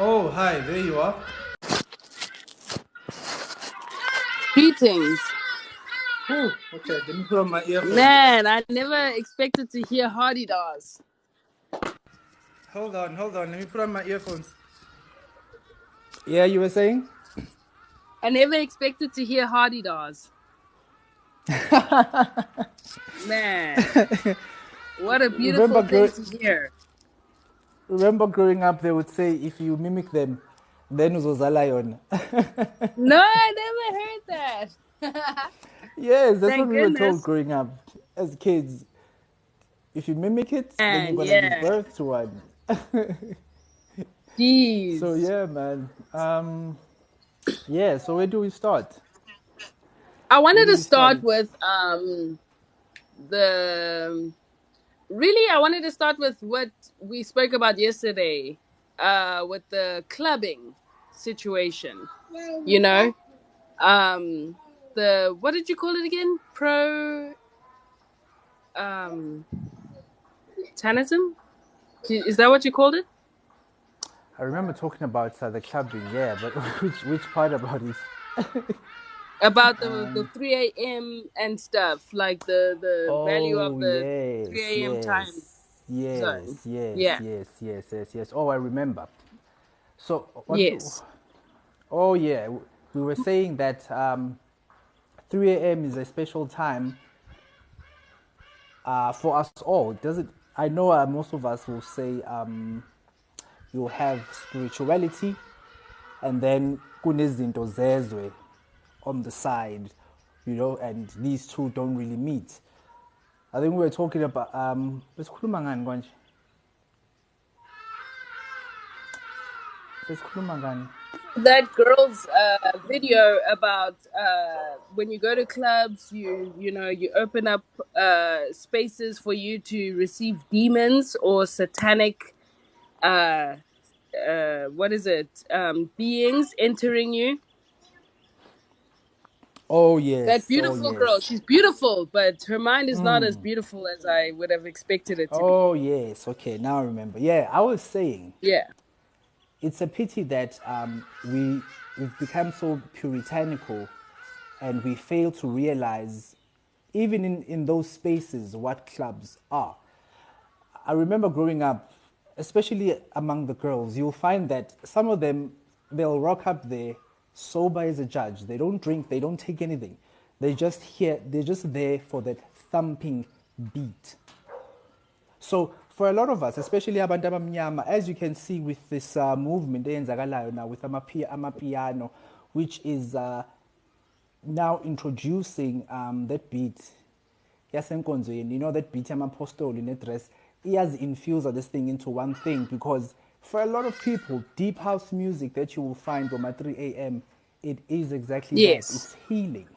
Oh, hi, there you are. Greetings. Oh, okay, let me put on my earphones. Man, I never expected to hear Hardy Dars. Hold on, let me put on my earphones. Yeah, you were saying? I never expected to hear Hardy Dars. Man, what a Remember, beautiful thing to hear. remember growing up, they would say if you mimic them, then uzozala yona. No, I never heard that. Yes, that's what Thank we were told goodness. growing up as kids. If you mimic it, then you're Man, gonna give yeah. birth to one. So Jeez. yeah, man. Yeah. So where do we start? I Where wanted do to we start start it? with the really I wanted to start with what we spoke about yesterday, with the clubbing situation. You know? um the what did you call it again? Pro um tanism? Is that what you called it? I remember talking about the clubbing, yeah, but which part about it? About the 3 a.m. and stuff, like the value of Oh the yes, 3 a.m. time yes, yes, zone. yes, Yeah. yes, yes, yes, yes. Oh, I remember. So what? Yes. Oh yeah, we were saying that 3 a.m. is a special time for us all. Does it? I know most of us will say you'll have spirituality, and then kunezinto zezwe on the side, and these two don't really meet. I think we were talking about besikhuluma ngani konje? Besikhuluma ngani? That girl's video about when you go to clubs, you open up spaces for you to receive demons or satanic, uh what is it, beings entering you. Oh That yes, oh beautiful girl, yes, she's beautiful, but her mind is not as beautiful as I would have expected it to be. oh yes. Okay, now I remember. Yeah, I was saying Yeah. it's a pity that we've become so puritanical, and we fail to realize, even in those spaces, what clubs are. I remember growing up, especially among the girls, you'll find that some of them, they'll rock up there sober as a judge. They don't drink, they don't take anything. They're just there for that thumping beat. So for a lot of us, especially abantu abamnyama, as you can see with this movement eyenzakalayo now with amapiano, which is now introducing that beat yasenkonzweni, that beat yamapostoli nedress, iyazi-infuser this thing into one thing, because for a lot of people, deep house music that you will find on my 3 a.m., it is exactly that. Yes. It's healing.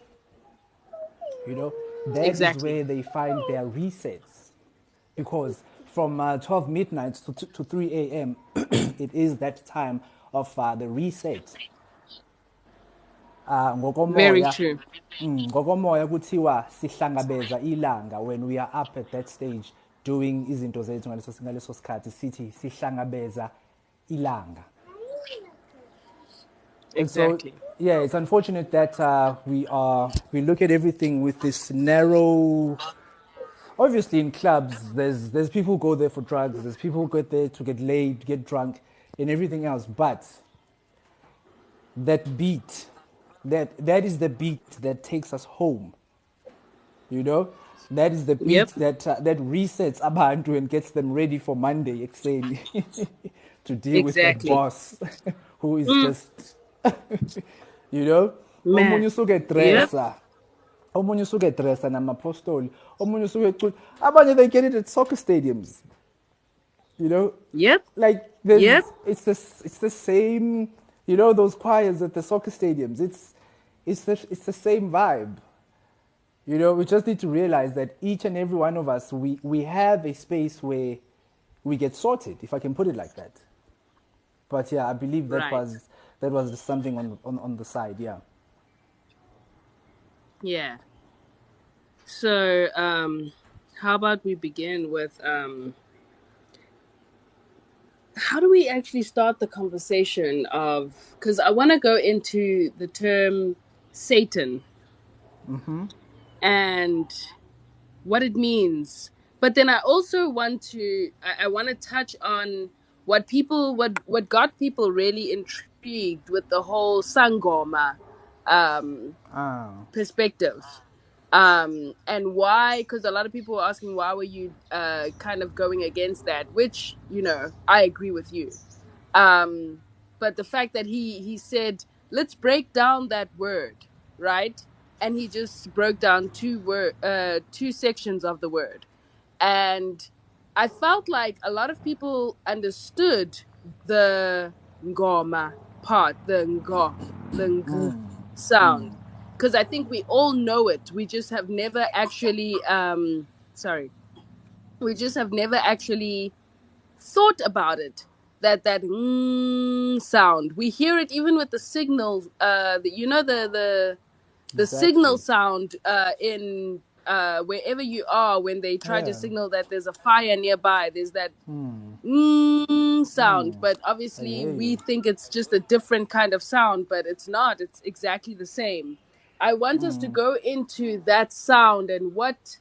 That is Exactly. where they find their resets, because from 12 midnight to 3 a.m., it is that time of the reset. Very Ngokomoya, true. ngokomoya kuthiwa sihlangabeza ilanga. When we are up at that stage doing izinto zethu ngaleso sikhathi sithi sihlangabeza ilanga. And so, Exactly. yeah, it's unfortunate that we look at everything with this narrow. Obviously, in clubs, there's people who go there for drugs. There's people who go there to get laid, get drunk, and everything else. But that beat, that is the beat that takes us home. You know, that is the Yep. beat that resets abantu and gets them ready for Monday, exciting, to deal with that Exactly. boss who is just, you know, Man. omunye usuke Yep. dressa, omunye usuke dressa namapostoli, omunye usuke ecula. Abanye they get it at soccer stadiums. Yep. Like Yep. it's the same. Those choirs at the soccer stadiums. It's the same vibe. We just need to realize that each and every one of us, we have a space where we get sorted, if I can put it like that. But yeah, I believe Right. that was something on the side. Yeah. Yeah. So, how about we begin with how do we actually start the conversation of, because I want to go into the term Satan and what it means, but then I also want to I want to touch on what got people really intrigued with the whole Sangoma um Ah, perspective, and why, because a lot of people were asking why were you kind of going against that, which, I agree with you. um but the fact that he said, let's break down that word, right? And he just broke down two sections of the word, and I felt like a lot of people understood the ngoma part, the ngo, the ng sound, because I think we all know it. We just have never actually sorry, we just have never actually thought about it. That sound, we hear it even with the signal, the signal exactly. sound in wherever you are, when they try to Yeah. signal that there's a fire nearby, there's that sound. But I obviously hear we you. think it's just a different kind of sound, but it's not. It's exactly the same. I want us to go into that sound and what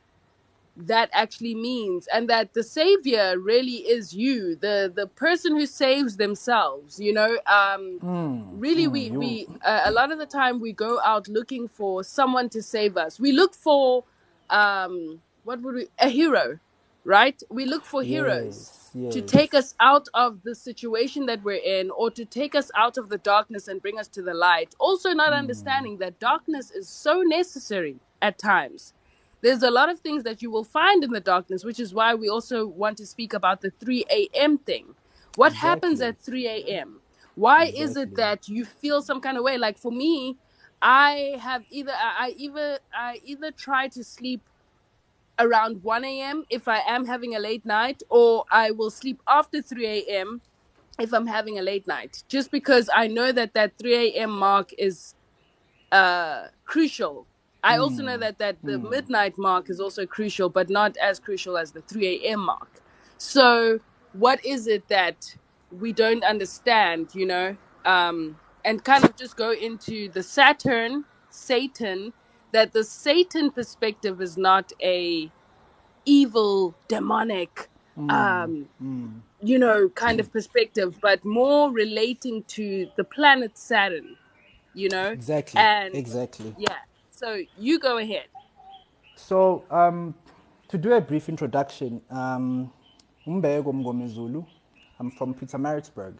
that actually means, and that the savior really is you, the person who saves themselves, really. You. We A lot of the time we go out looking for someone to save us. We look for what would we a hero, right? We look for heroes Yes, to take yes. us out of the situation that we're in, or to take us out of the darkness and bring us to the light, also not understanding that darkness is so necessary at times. There's a lot of things that you will find in the darkness, which is why we also want to speak about the 3 a.m. thing. What happens Exactly. at 3 a.m.? Why is it Exactly. that you feel some kind of way? Like for me, I have I either try to sleep around 1 a.m. if I am having a late night, or I will sleep after 3 a.m. if I'm having a late night, just because I know that that 3 a.m. mark is crucial. I also know that the midnight mark is also crucial, but not as crucial as the 3 a.m. mark. So what is it that we don't understand, and kind of just go into the Satan, that the Satan perspective is not a evil, demonic, kind of perspective, but more relating to the planet Saturn, you know? Exactly. And Exactly. yeah, so you go ahead. So, to do a brief introduction, Umbeko Mngomezulu. I'm from Pietermaritzburg,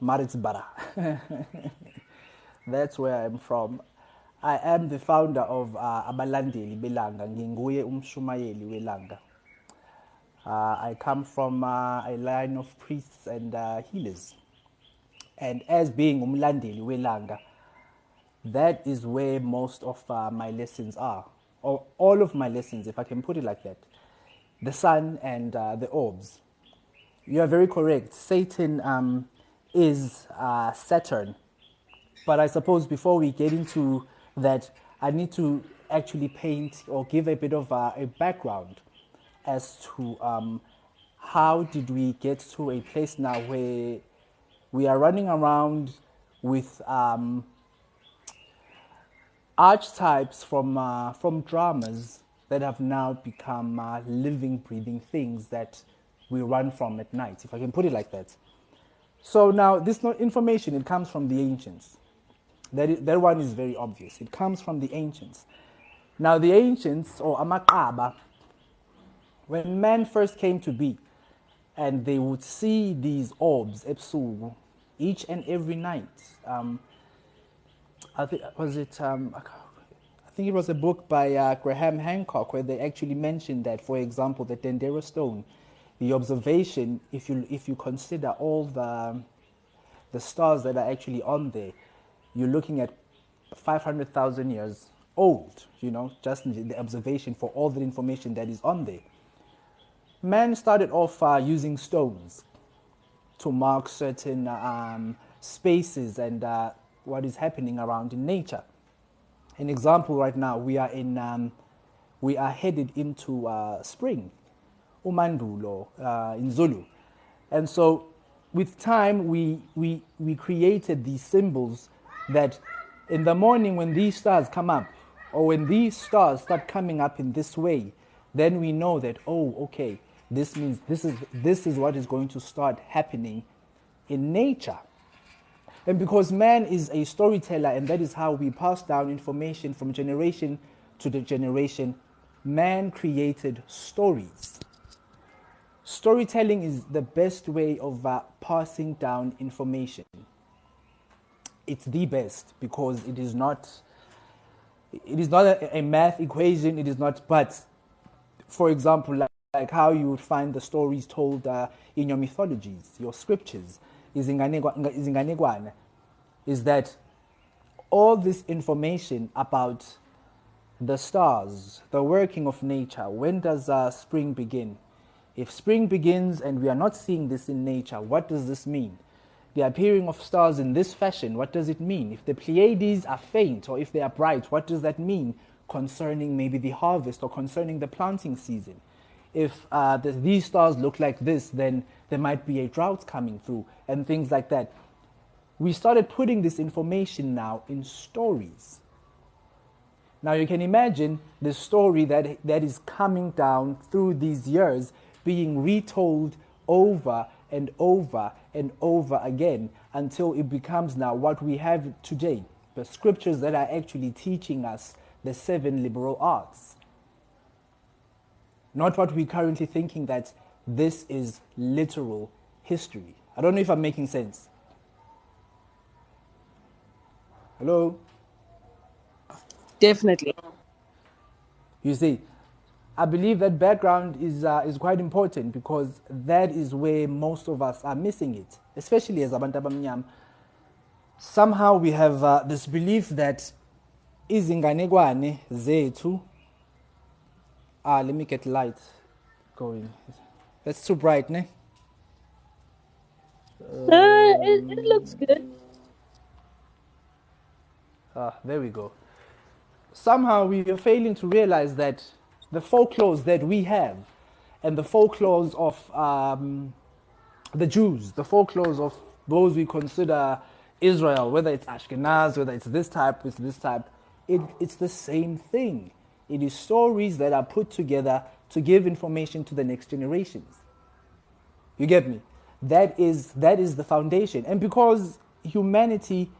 Maritzburg. That's where I'm from. I am the founder of Abalandeli Belanga. Nginguye umshumayeli welanga. I come from a line of priests and healers. And as being umlandeli welanga, that is where most of my lessons are, or all of my lessons, if I can put it like that. The sun and the orbs. You are very correct. Satan is Saturn. But I suppose before we get into that, I need to actually paint or give a bit of a background as to how did we get to a place now where we are running around with archetypes from dramas that have now become living, breathing things that we run from at night, if I can put it like that. So now this information, it comes from the ancients. That one is very obvious. It comes from the ancients. Now the ancients, or Amakaba, when man first came to be, and they would see these orbs, ebusuku, each and every night. I think was it. I think it was a book by Graham Hancock where they actually mentioned that, for example, the Dendera stone, the observation, if you consider all the stars that are actually on there, you're looking at 500,000 years old. Just the observation for all the information that is on there. Man started off using stones to mark certain spaces and what is happening around in nature. An example right now, we are headed into spring, Umandulo in Zulu, and so with time, we created these symbols that in the morning when these stars come up, or when these stars start coming up in this way, then we know that, oh, okay, this means this is what is going to start happening in nature. And because man is a storyteller, and that is how we pass down information from generation to the generation, man created stories. Storytelling is the best way of passing down information. It's the best because it is not a math equation. It is not, but for example, like how you would find the stories told in your mythologies, your scriptures, izinganekwane, is that all this information about the stars, the working of nature, when does spring begin? If spring begins and we are not seeing this in nature, what does this mean? The appearing of stars in this fashion, what does it mean? If the Pleiades are faint or if they are bright, what does that mean concerning maybe the harvest or concerning the planting season? If these stars look like this, then there might be a drought coming through and things like that. We started putting this information now in stories. Now you can imagine the story that is coming down through these years being retold over and over and over again until it becomes now what we have today, the scriptures that are actually teaching us the 7 liberal arts. Not what we're currently thinking that this is literal history. I don't know if I'm making sense. Hello? Definitely. You see, I believe that background is quite important because that is where most of us are missing it, especially as abantu abamnyama. Somehow we have this belief that izinganekwane zethu. Let me get light going. That's too bright, ne? It looks good. There we go. Somehow we are failing to realize that the folklores that we have and the folklores of the Jews, the folklores of those we consider Israel, whether it's Ashkenaz, whether it's this type, it's the same thing. It is stories that are put together to give information to the next generations. You get me? That is the foundation. And because humanity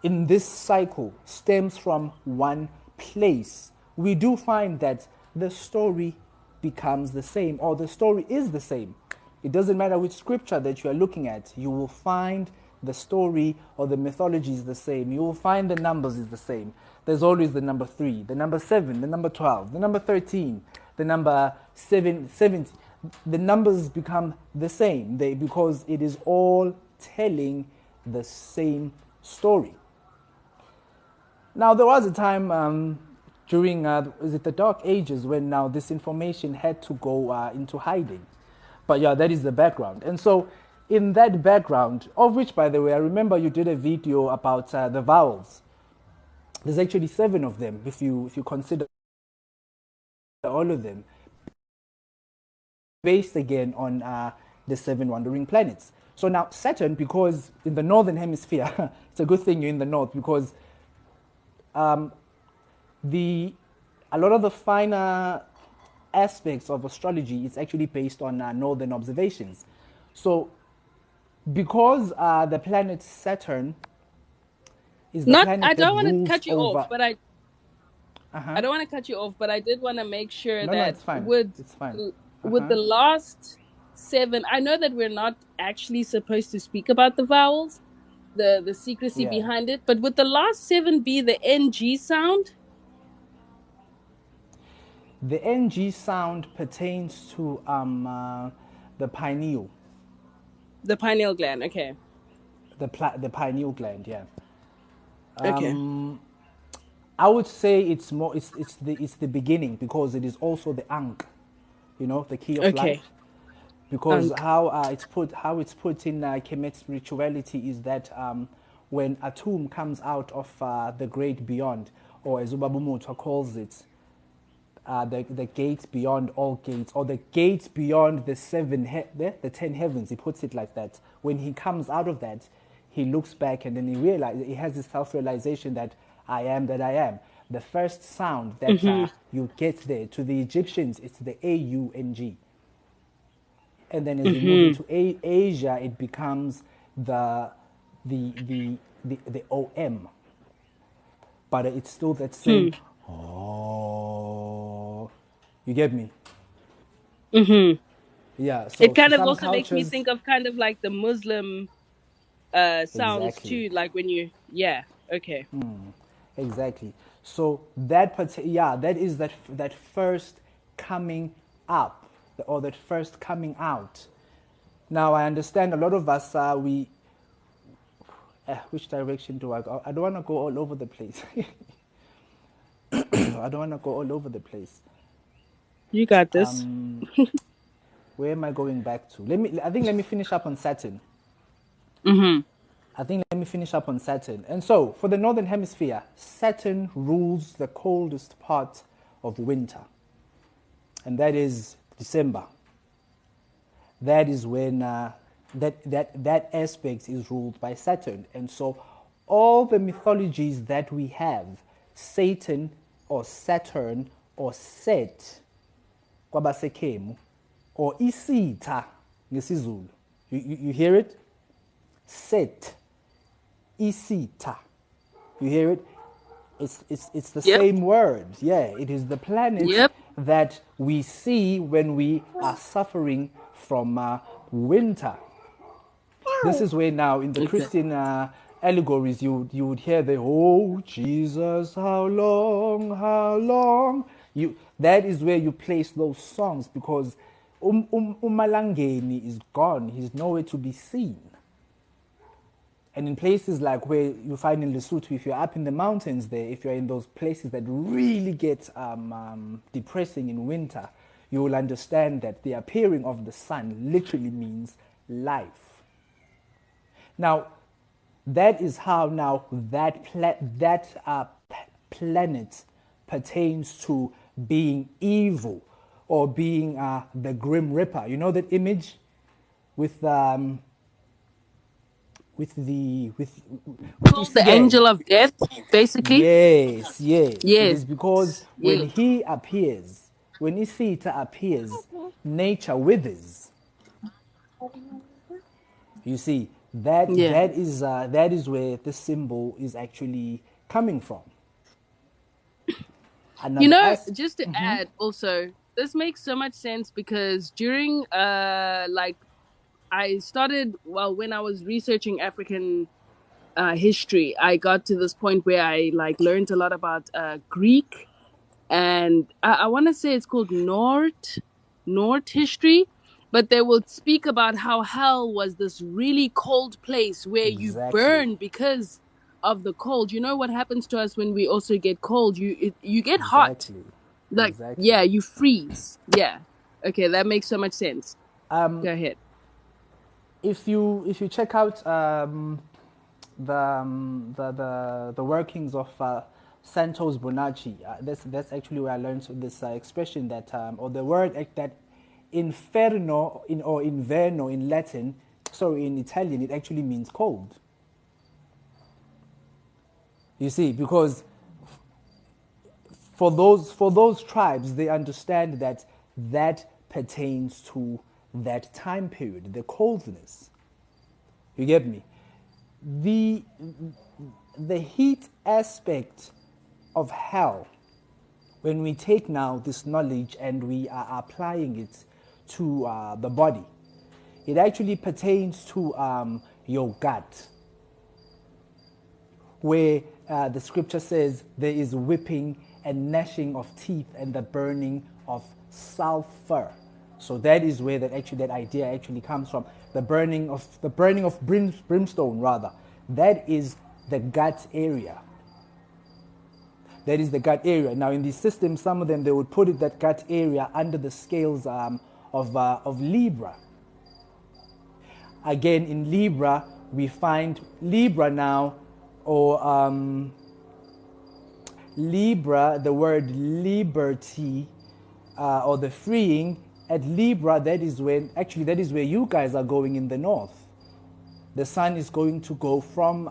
in this cycle stems from one place, we do find that the story becomes the same, or the story is the same. It doesn't matter which scripture that you are looking at, you will find the story or the mythology is the same. You will find the numbers is the same. There's always the number 3, the number 7, the number 12, the number 13, the number 70. The numbers become the same because it is all telling the same story. Now, there was a time during, is it the Dark Ages, when now this information had to go into hiding. But yeah, that is the background. And so in that background, of which, by the way, I remember you did a video about the vowels. There's actually 7 of them, if you consider all of them, based again on the 7 wandering planets. So now Saturn, because in the northern hemisphere, it's a good thing you're in the north, because a lot of the finer aspects of astrology is actually based on northern observations. So because the planet Saturn is the planet I don't that want to rules cut you over... off, but I don't want to cut you off, but I did want to make sure that it's fine. With the last 7, I know that we're not actually supposed to speak about the vowels, the secrecy behind it, but would the last 7 be the NG sound? The NG sound pertains to the pineal. The pineal gland, okay. The pineal gland, yeah. Okay. I would say it's the beginning, because it is also the ankh, the key of life. Because how it's put in Kemet spirituality is that when Atum comes out of the great beyond, or as Ubaba Mutwa calls it, the gate beyond all gates, or the gate beyond the the 10 heavens. He puts it like that. When he comes out of that, he looks back and then he has this self-realization that I am that I am. The first sound that you get there, to the Egyptians, it's the A-U-N-G. And then as you move into Asia, it becomes the O-M. But it's still that same, oh, you get me? Yeah, so It kind of some also makes me cultures, think of kind of like the Muslim sounds exactly. too, like when you, yeah, okay. Exactly. So that is that first coming up, or that first coming out. Now I understand a lot of us which direction do I go? I don't want to go all over the place. I don't want to go all over the place. You got this. Where am I going back to? Let me finish up on Saturn. Let me finish up on Saturn. And so, for the Northern Hemisphere, Saturn rules the coldest part of winter. And that is December. That is when that aspect is ruled by Saturn. And so, all the mythologies that we have, Satan or Saturn or Set, kwabasekemu, or Isitha ngesizulu. You hear it? Set, Isitha. You hear it? It's the Yep. same word. Yeah, it is the planet Yep. that we see when we are suffering from winter. This is where now in the Exactly. Christian allegories you would hear the "Oh Jesus, how long, how long." That is where you place those songs, because Umalangeni is gone. He's nowhere to be seen. And in places like where you find in Lesotho, if you're up in the mountains there, if you're in those places that really get depressing in winter, you will understand that the appearing of the sun literally means life. Now, that is how now that planet pertains to being evil, or being the Grim Reaper. You know that image with what is The angel of death, basically. Yes, yes. It Yes. is because when Yes. he appears, when Isita appears, nature withers. You see, Yeah. that is where the symbol is actually coming from. You Another know, as just to add also, this makes so much sense because during like I started, well, when I was researching African history, I got to this point where I like learned a lot about Greek, and I want to say it's called Nord history, but they will speak about how hell was this really cold place where you exactly, burn because of the cold. You know what happens to us when we also get cold? You get hot, exactly, like, exactly. yeah, you freeze. Yeah. Okay, that makes so much sense. Go ahead. If you check out the workings of Santos Bonacci, that's actually where I learned this expression that or the word that inferno or inverno in Latin, sorry, in Italian, it actually means cold. You see, because for those tribes, they understand that that pertains to that time period, the coldness. You get me? The heat aspect of hell, when we take now this knowledge and we are applying it to the body, it actually pertains to your gut, where the scripture says there is whipping and gnashing of teeth and the burning of sulfur. So that is where that idea actually comes from. The burning of brimstone, rather. That is the gut area. That is the gut area. Now in these systems, some of them they would put that gut area under the scales of Libra. Again, in Libra, we find Libra now, or Libra, the word liberty or the freeing at Libra. That is where you guys are going in the north. The sun is going to go from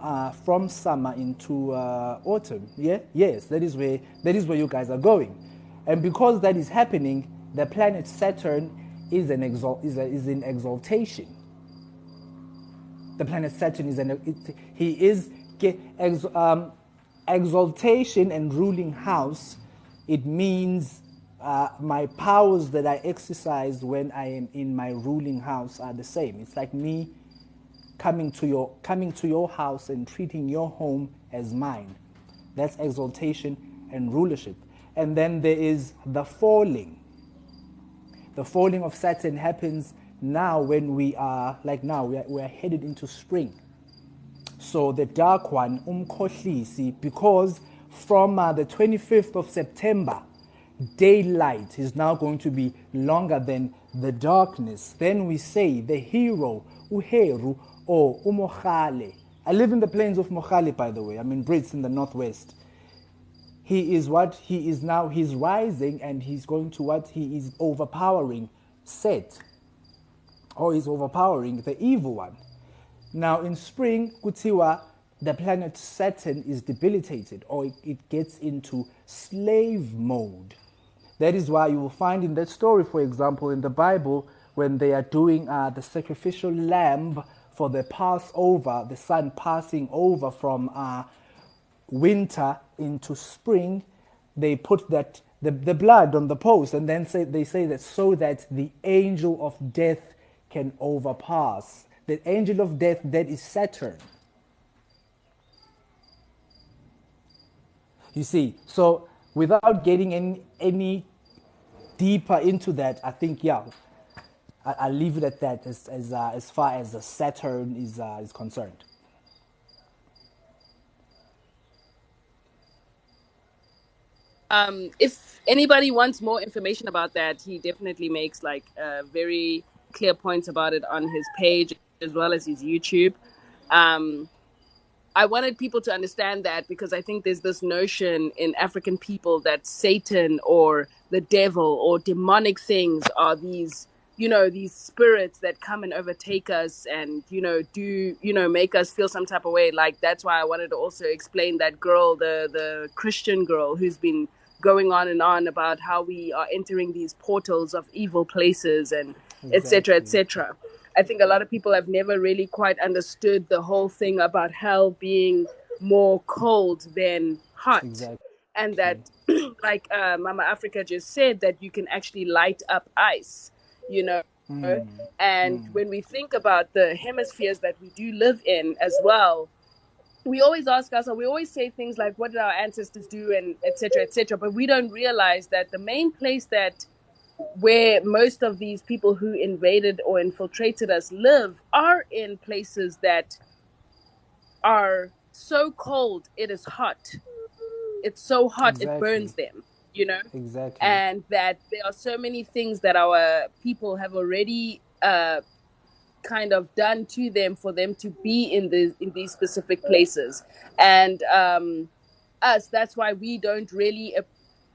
summer into autumn. Yeah, yes, that is where you guys are going, and because that is happening, the planet Saturn is in exaltation. The planet Saturn is exaltation and ruling house. It means my powers that I exercise when I am in my ruling house are the same. It's like me coming to your house and treating your home as mine. That's exaltation and rulership. And then there is the falling. The falling of Saturn happens now when we are headed into spring. So the dark one, umkhohlisi, because from the 25th of September, daylight is now going to be longer than the darkness. Then we say the hero, uheru, or umohale. I live in the plains of Mohale, by the way. I'm in Brits in the northwest. He is what he is now. He's rising, and he's going to what he is overpowering Set, or he's overpowering the evil one. Now in spring, kutiwa, the planet Saturn is debilitated, or it gets into slave mode. That is why you will find in that story, for example, in the Bible, when they are doing the sacrificial lamb for the Passover, the sun passing over from winter into spring, they put that the blood on the post, and then they say that so that the angel of death can overpass. The angel of death, that is Saturn. You see, so without getting any deeper into that, I think, yeah, I'll leave it at that as far as the Saturn is concerned. If anybody wants more information about that, he definitely makes like very clear points about it on his page as well as his YouTube. I wanted people to understand that because I think there's this notion in African people that Satan or the devil or demonic things are these, these spirits that come and overtake us and, make us feel some type of way. Like, that's why I wanted to also explain that girl, the Christian girl who's been going on and on about how we are entering these portals of evil places and et cetera, et cetera. I think a lot of people have never really quite understood the whole thing about hell being more cold than hot. Exactly. And that, like Mama Africa just said, that you can actually light up ice, And when we think about the hemispheres that we do live in as well, we always ask ourselves, we always say things like, what did our ancestors do, and et cetera, but we don't realize that the main place where most of these people who invaded or infiltrated us live are in places that are so cold it is hot. It's so hot It burns them, Exactly. And that there are so many things that our people have already kind of done to them for them to be in these specific places. And that's why we don't really,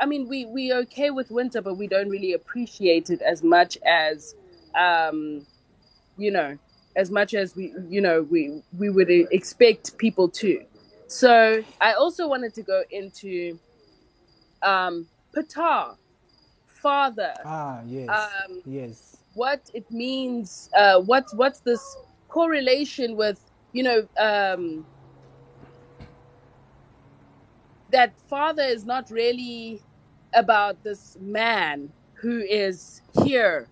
we're okay with winter, but we don't really appreciate it as much as, as much as we would expect people to. So I also wanted to go into Ptah, father. Yes. Yes. What it means, what's this correlation with, that father is not really about this man who is here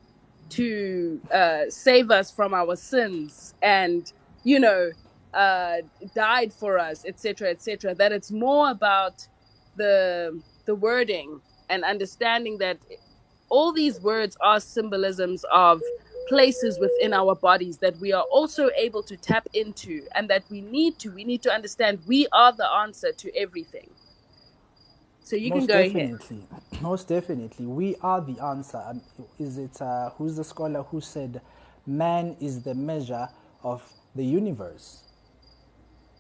to save us from our sins and, died for us, etc., etc. That it's more about the wording and understanding that all these words are symbolisms of places within our bodies that we are also able to tap into, and that we need to understand we are the answer to everything. So you can go ahead. Most definitely, we are the answer. Is it who's the scholar who said, "Man is the measure of the universe"?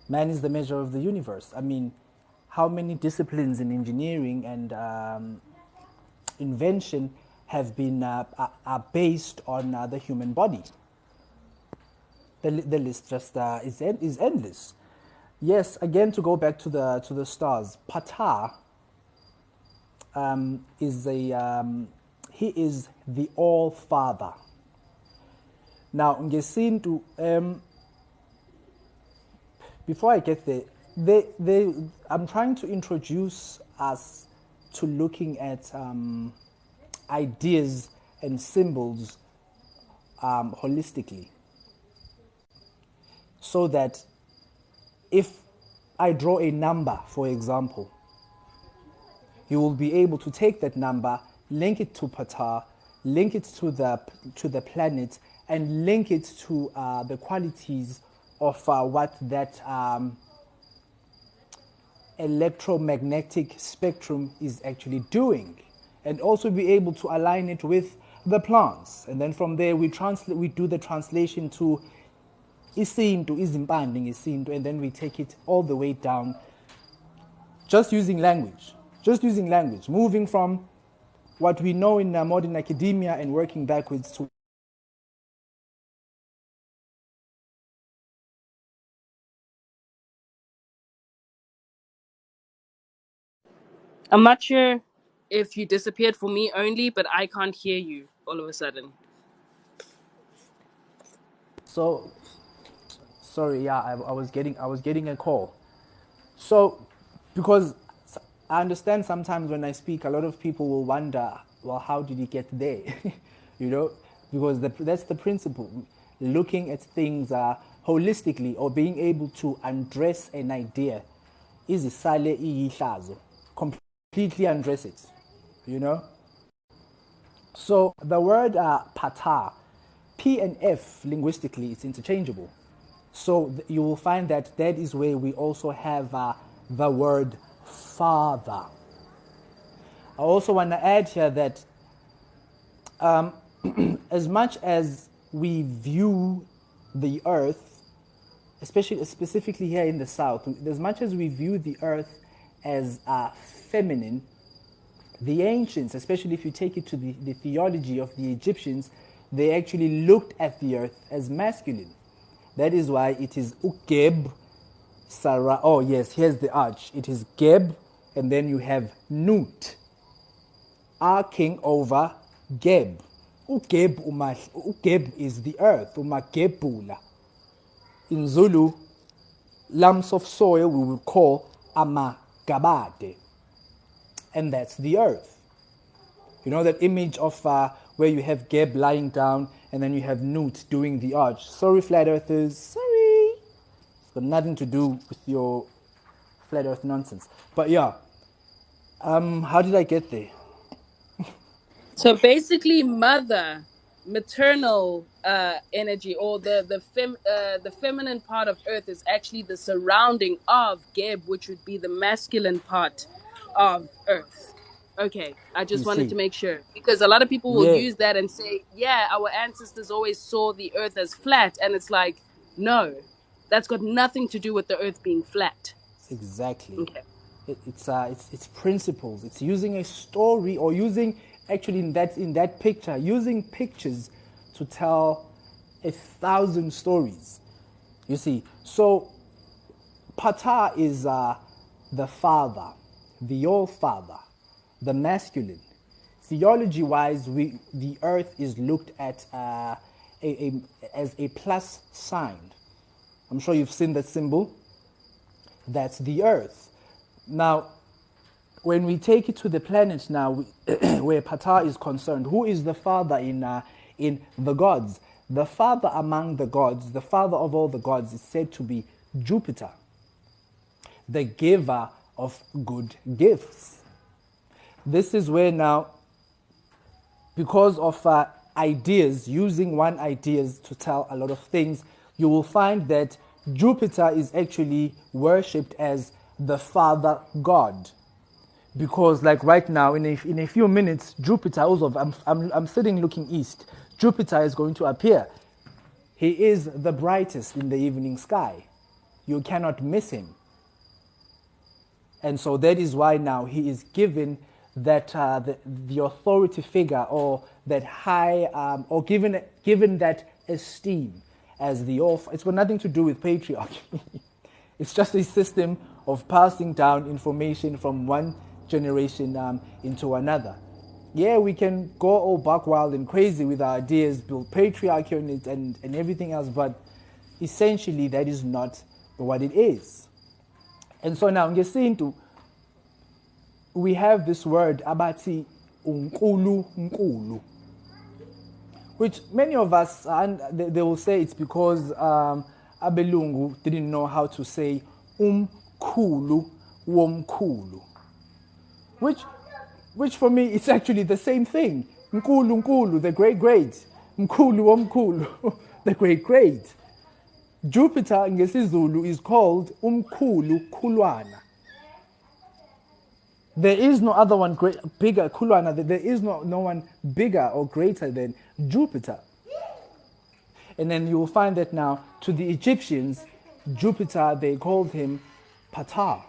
Man is the measure of the universe. I mean, how many disciplines in engineering and invention have been are based on the human body. The list just is endless. Yes, again, to go back to the stars, Ptah is he is the All Father. Now, ngesintu, before I get there, I'm trying to introduce us to looking at ideas and symbols holistically, so that if I draw a number, for example, you will be able to take that number, link it to Ptah, link it to the planet, and link it to the qualities of what that electromagnetic spectrum is actually doing, and also be able to align it with the plants. And then from there we do the translation to isintu, izimpande ngesintu, and then we take it all the way down, just using language, moving from what we know in modern academia and working backwards to I'm not sure if you disappeared for me only, but I can't hear you all of a sudden. so sorry, yeah, I was getting a call. So, because I understand sometimes when I speak, a lot of people will wonder, well, how did he get there? You know, because that's the principle. Looking at things holistically, or being able to address an idea, is isale iyihlazo, completely address it, you know. So the word Ptah, P and F linguistically, it's interchangeable. So you will find that is where we also have the word father. I also want to add here that as much as we view the earth, specifically here in the south, as much as we view the earth as feminine, the ancients, especially if you take it to the theology of the Egyptians, they actually looked at the earth as masculine. That is why it is Ugeb, Sarah. Oh yes, here's the arch. It is Geb, and then you have Nut, arcing over Geb. Ugeb is the earth, Umagebula. In Zulu, lumps of soil we will call Amagabade, and that's the earth. You know that image of where you have Geb lying down and then you have Nut doing the arch. Sorry, flat earthers. Sorry. It's got nothing to do with your flat earth nonsense. But yeah, how did I get there? So basically, maternal energy, or the feminine part of Earth is actually the surrounding of Geb, which would be the masculine part of Earth. Okay, I You just wanted to see, make sure, because a lot of people will yeah, use that and say, yeah, our ancestors always saw the Earth as flat, and it's like, no, that's got nothing to do with the Earth being flat. exactly. Okay. It's principles. It's using a story, or using actually in that picture, using pictures to tell 1,000 stories. You see, so Ptah is the father, the all father, the masculine. Theology-wise, the earth is looked at as a plus sign. I'm sure you've seen that symbol. That's the earth. Now, when we take it to the planet now, where Ptah is concerned, who is the father in the gods? The father among the gods, the father of all the gods, is said to be Jupiter, the giver of good gifts. This is where now, because of ideas, using one ideas to tell a lot of things, you will find that Jupiter is actually worshipped as the father god. Because like right now, in a few minutes, Jupiter, also, I'm sitting looking east, Jupiter is going to appear. He is the brightest in the evening sky. You cannot miss him. And so that is why now he is given that the authority figure or that high or given that esteem as the author. It's got nothing to do with patriarchy. It's just a system of passing down information from one generation into another. Yeah, we can go all buck wild and crazy with our ideas, build patriarchy on it and everything else, but essentially that is not what it is. And so now, ngesintu, we have this word abati unkulu nkulu, which many of us, and they will say it's because abelungu didn't know how to say umkhulu womkhulu, which for me it's actually the same thing. Nkulu nkulu, the great great. Mkhulu womkhulu, the great great. Jupiter ngesizulu is called umkhulu khulwana. There is no other one bigger, Kulwana, there is no one bigger or greater than Jupiter. And then you will find that now, to the Egyptians, Jupiter, they called him Ptah,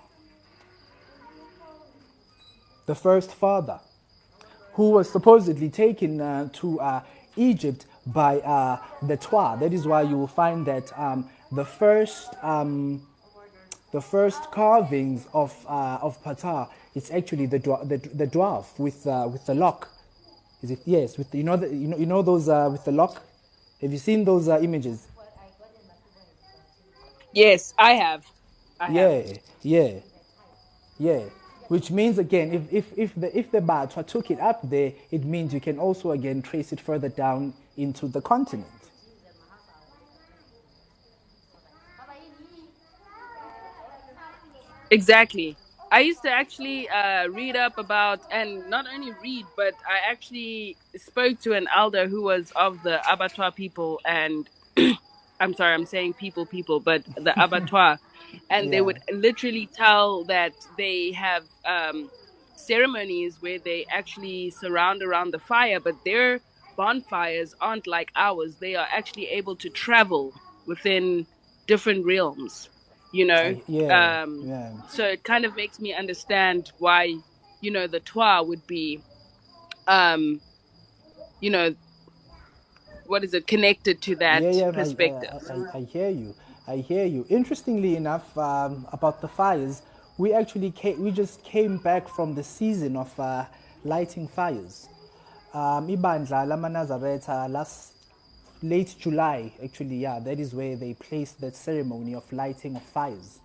the first father, who was supposedly taken to Egypt by the Twa. That is why you will find that the first carvings of Ptah, it's actually the dwarf with the lock. Is it? Yes, with you know those with the lock. Have you seen those images? Yes, I have. Yeah. Which means again, if the Batwa took it up there, it means you can also again trace it further down into the continent. Exactly. I used to actually read up about, and not only read, but I actually spoke to an elder who was of the Abattoir people, and I'm sorry, I'm saying people, but the Abattoir, and they Yeah. would literally tell that they have ceremonies where they actually surround around the fire, but their bonfires aren't like ours. They are actually able to travel within different realms, you know. Yeah. Yeah. So it kind of makes me understand why, the Twa would be, you know, what is it, connected to Yeah, that yeah, perspective. I hear you. I hear you. Interestingly enough, about the fires, we just came back from the season of lighting fires. Ibandla Lamanazaretha last late July, actually, yeah, that is where they placed that ceremony of lighting of fires.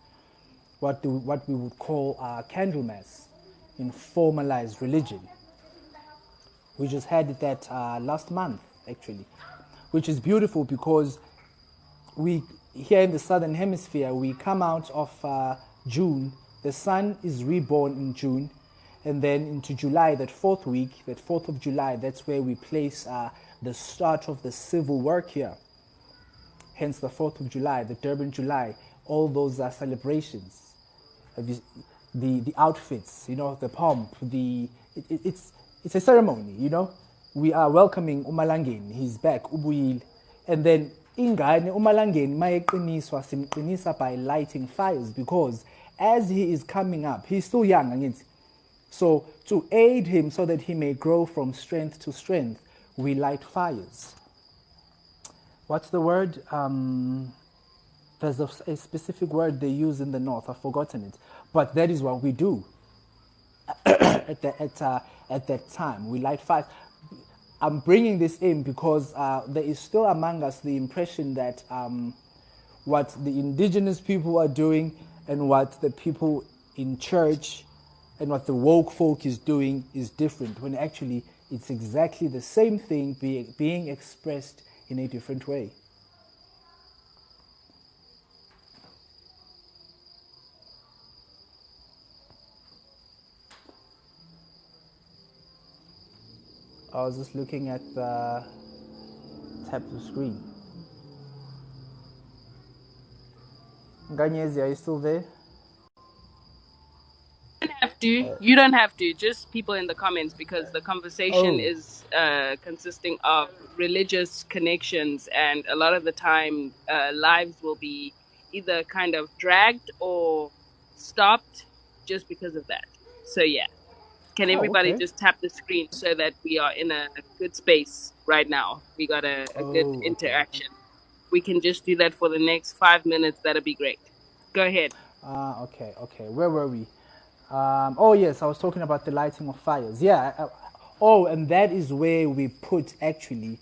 What we would call Candlemas in formalized religion. We just had that last month, actually, which is beautiful because we here in the southern hemisphere we come out of June. The sun is reborn in June, and then into July, that fourth week, that 4th of July, that's where we place the start of the civil work here. Hence the 4th of July, the Durban July, all those celebrations, the outfits, the pomp, it's a ceremony, We are welcoming Umalangeni, he's back, Ubuyile. And then ingane Umalangeni mayeqiniswa simqinisa by lighting fires, because as he is coming up, he's still young, angithi. So to aid him so that he may grow from strength to strength, we light fires. What's the word? There's a specific word they use in the north. I've forgotten it, but that is what we do at that time. We light fires. I'm bringing this in because there is still among us the impression that what the indigenous people are doing and what the people in church and what the woke folk is doing is different, when actually it's exactly the same thing being expressed in a different way. I was just looking at the tap the screen. Nganyezi, are you still there? You don't have to, just people in the comments, because the conversation is consisting of religious connections, and a lot of the time lives will be either kind of dragged or stopped just because of that. So yeah. Can Oh, everybody okay. just tap the screen so that we are in a good space right now? We got a good Oh, okay. interaction. We can just do that for the next 5 minutes. That'd be great. Go ahead. Okay, okay. Where were we? Oh, yes, I was talking about the lighting of fires. Yeah. Oh, and that is where we put actually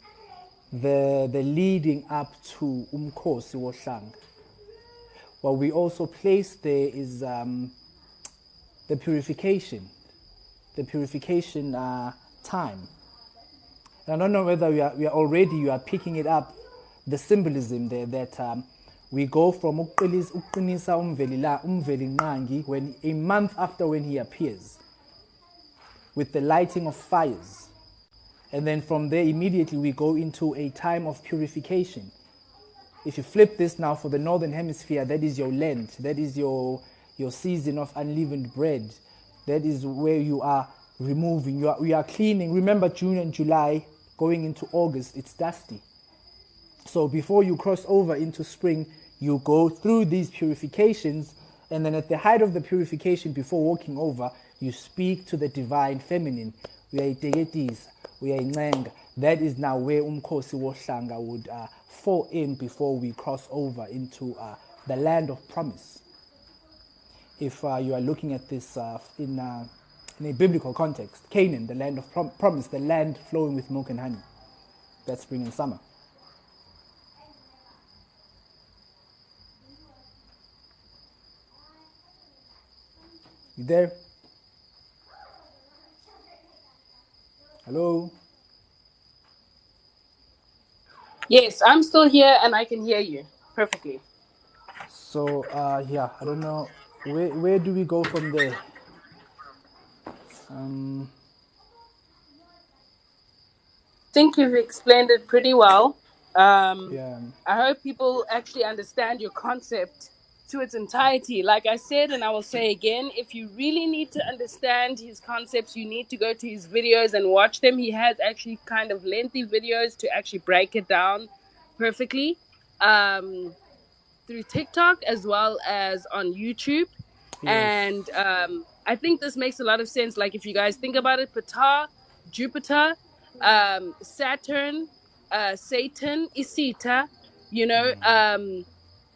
the leading up to Umkosi Woshang. What we also placed there is the purification time. And I don't know whether you are picking it up, the symbolism there that we go from uqinisa umveli nqangi when a month after when he appears with the lighting of fires. And then from there immediately we go into a time of purification. If you flip this now for the northern hemisphere, that is your Lent, that is your season of unleavened bread. That is where you are removing, we are cleaning. Remember June and July going into August, it's dusty. So before you cross over into spring, you go through these purifications, and then at the height of the purification, before walking over, you speak to the divine feminine. We are itegetisa, we are incenga. That is now where Umkosi Wohlanga would fall in before we cross over into the land of promise. If you are looking at this in a biblical context, Canaan, the land of promise, the land flowing with milk and honey. That's spring and summer. You there? Hello? Yes, I'm still here and I can hear you perfectly. So, yeah, I don't know. Where do we go from there? I think you've explained it pretty well. Yeah. I hope people actually understand your concept to its entirety. Like I said, and I will say again, if you really need to understand his concepts, you need to go to his videos and watch them. He has actually kind of lengthy videos to actually break it down perfectly through TikTok as well as on YouTube. Yes. And I think this makes a lot of sense. Like if you guys think about it, Ptah, Jupiter, Saturn, Satan, Isita, you know,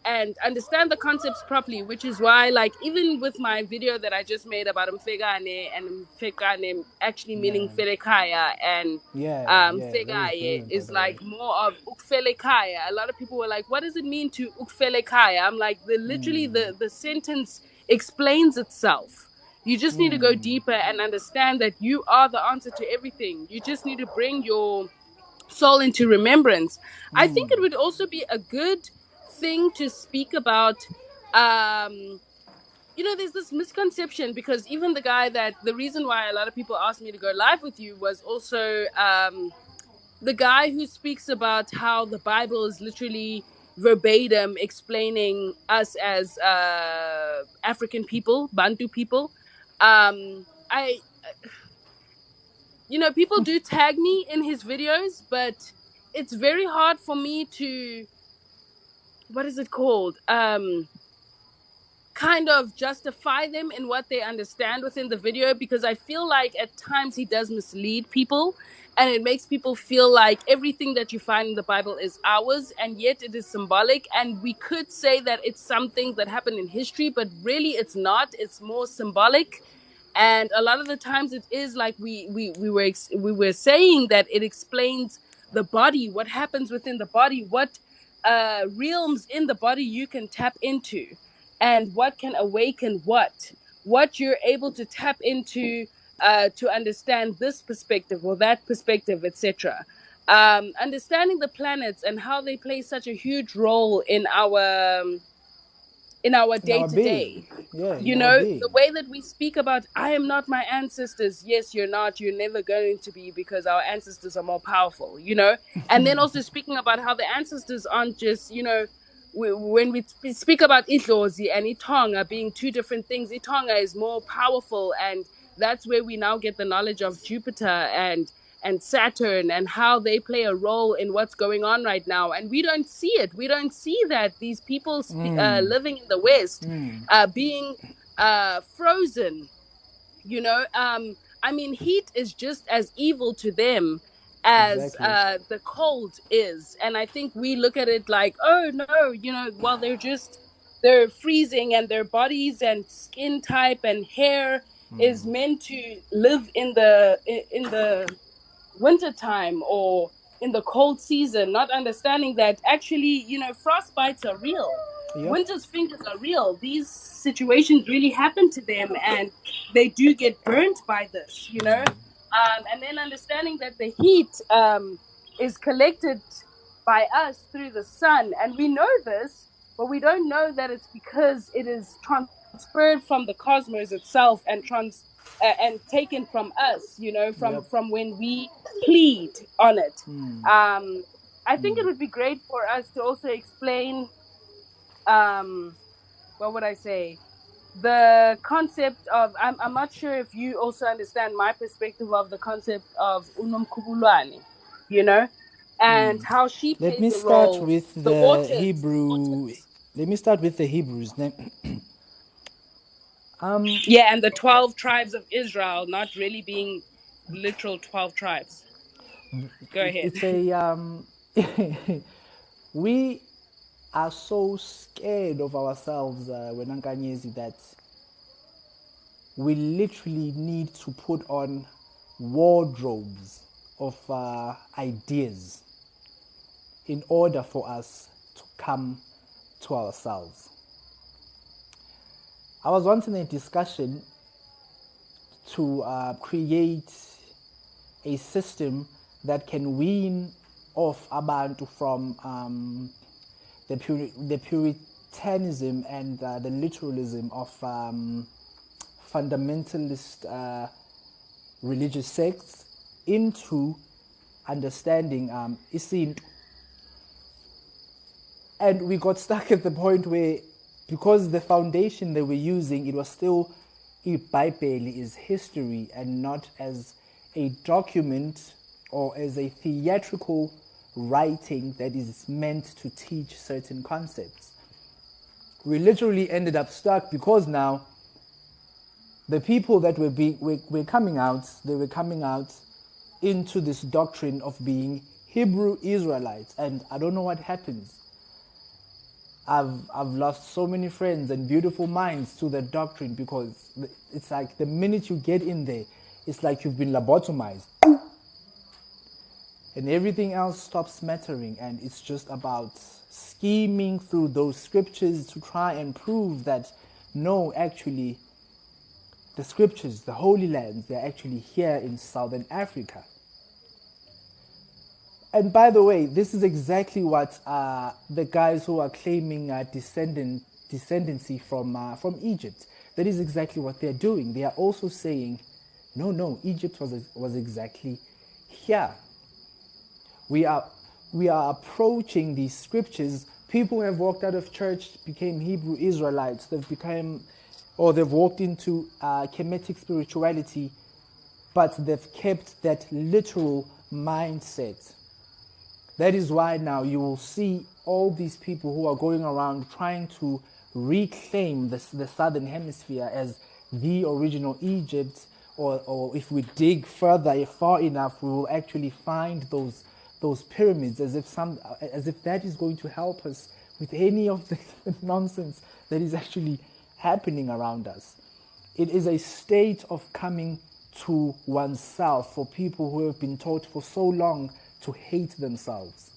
and understand the concepts properly, which is why, like, even with my video that I just made about Mfegane and Mfegane actually meaning Yeah. Ferekaya and Yeah. That was Fegaye brilliant, by is the way. like more of Ukfelekaya. A lot of people were like, what does it mean to Ukfelekaya? I'm like, literally the sentence explains itself. You just need to go deeper and understand that you are the answer to everything. You just need to bring your soul into remembrance. I think it would also be a good thing to speak about. There's this misconception because even the reason why a lot of people asked me to go live with you was also the guy who speaks about how the Bible is literally verbatim explaining us as African people, Bantu people. I People do tag me in his videos, but it's very hard for me to, what is it called? Kind of justify them in what they understand within the video, because I feel like at times he does mislead people, and it makes people feel like everything that you find in the Bible is ours, and yet it is symbolic. And we could say that it's some things that happen in history, but really it's not. It's more symbolic. And a lot of the times it is like we were saying that it explains the body, what happens within the body, what realms in the body you can tap into, and what can awaken what you're able to tap into to understand this perspective or that perspective, etc. Understanding the planets and how they play such a huge role in our In day our to day. being. Yeah, in You our know, being. the way that we speak about, I am not my ancestors. Yes, you're not. You're never going to be, because our ancestors are more powerful, And then also speaking about how the ancestors aren't just, when we speak about Idlozi and Itonga being two different things, Itonga is more powerful, and that's where we now get the knowledge of Jupiter and Saturn and how they play a role in what's going on right now. And we don't see it. We don't see that these people living in the West being frozen. I mean, heat is just as evil to them as Exactly. the cold is. And I think we look at it like, oh no, well, they're freezing, and their bodies and skin type and hair is meant to live in the winter time or in the cold season, not understanding that actually, frost bites are real. Yep. Winter's fingers are real. These situations really happen to them, and they do get burnt by this. And then understanding that the heat is collected by us through the sun, and we know this, but we don't know that it's because it is transferred from the cosmos itself and taken from us, from Yep. from when we plead on it. I think it would be great for us to also explain, what would I say, the concept of, I'm not sure if you also understand my perspective of the concept of unomkhubulwane, you know, and how she Let plays me a start role. with The the waters. Hebrew. Let me start with the Hebrews. Yeah, and the 12 tribes of Israel not really being literal 12 tribes. Go ahead. It's a we are so scared of ourselves, Wenankanyezi, that we literally need to put on wardrobes of ideas in order for us to come to ourselves. I was once in a discussion to create a system that can wean off abantu from the puritanism and the literalism of fundamentalist religious sects into understanding isintu. And we got stuck at the point where, because the foundation they were using, it was still Bible is history and not as a document or as a theatrical writing that is meant to teach certain concepts. We literally ended up stuck because now the people that were coming out, they were coming out into this doctrine of being Hebrew Israelites, and I don't know what happens. I've lost so many friends and beautiful minds to that doctrine, because it's like the minute you get in there, it's like you've been lobotomized. And everything else stops mattering, and it's just about scheming through those scriptures to try and prove that no, actually, the scriptures, the Holy Lands, they're actually here in Southern Africa. And by the way, this is exactly what the guys who are claiming descendancy from Egypt, that is exactly what they're doing. They are also saying, no, Egypt was exactly here. We are approaching these scriptures. People have walked out of church, became Hebrew Israelites. They've walked into Kemetic spirituality, but they've kept that literal mindset. That is why now you will see all these people who are going around trying to reclaim the Southern Hemisphere as the original Egypt, or if we dig far enough, we will actually find those pyramids, as if that is going to help us with any of the nonsense that is actually happening around us. It is a state of coming to oneself for people who have been taught for so long to hate themselves.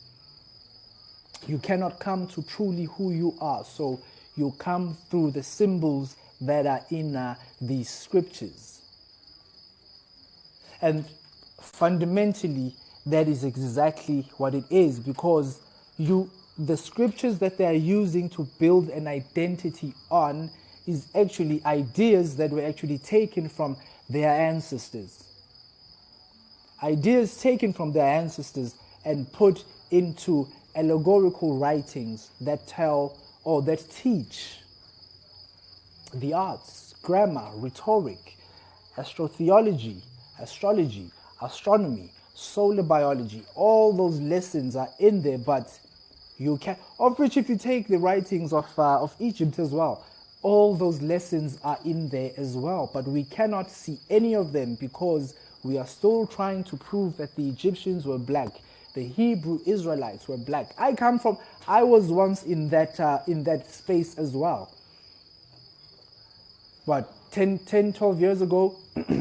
You cannot come to truly who you are, so you come through the symbols that are in these scriptures. And fundamentally, that is exactly what it is, because the scriptures that they are using to build an identity on is actually ideas that were actually taken from their ancestors. Ideas taken from their ancestors and put into allegorical writings that tell or that teach the arts, grammar, rhetoric, astrotheology, astrology, astronomy, solar biology. All those lessons are in there, but you can, of which if you take the writings of Egypt as well, all those lessons are in there as well, but we cannot see any of them because we are still trying to prove that the Egyptians were black, the Hebrew Israelites were black. I was once in that space as well. What, 12 years ago,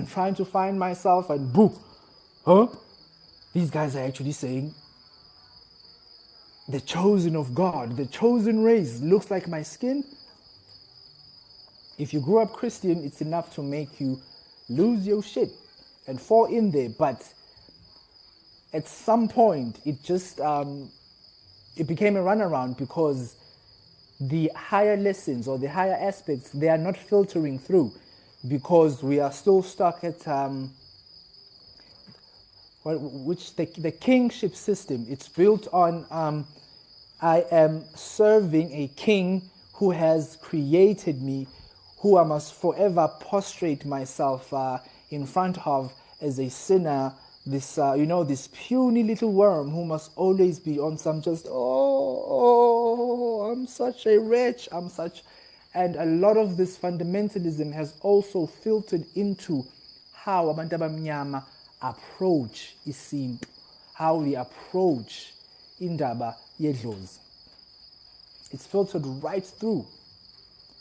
trying to find myself, and boo, huh? These guys are actually saying the chosen of God, the chosen race looks like my skin. If you grew up Christian, it's enough to make you lose your shit and fall in there. But at some point, it just it became a runaround because the higher lessons or the higher aspects, they are not filtering through because we are still stuck at the kingship system. It's built on I am serving a king who has created me, who I must forever prostrate myself in front of as a sinner, this this puny little worm who must always be on some just, I'm such a wretch, and a lot of this fundamentalism has also filtered into how abantu abamnyama approach isintu, how we approach indaba yedlozi. It's filtered right through.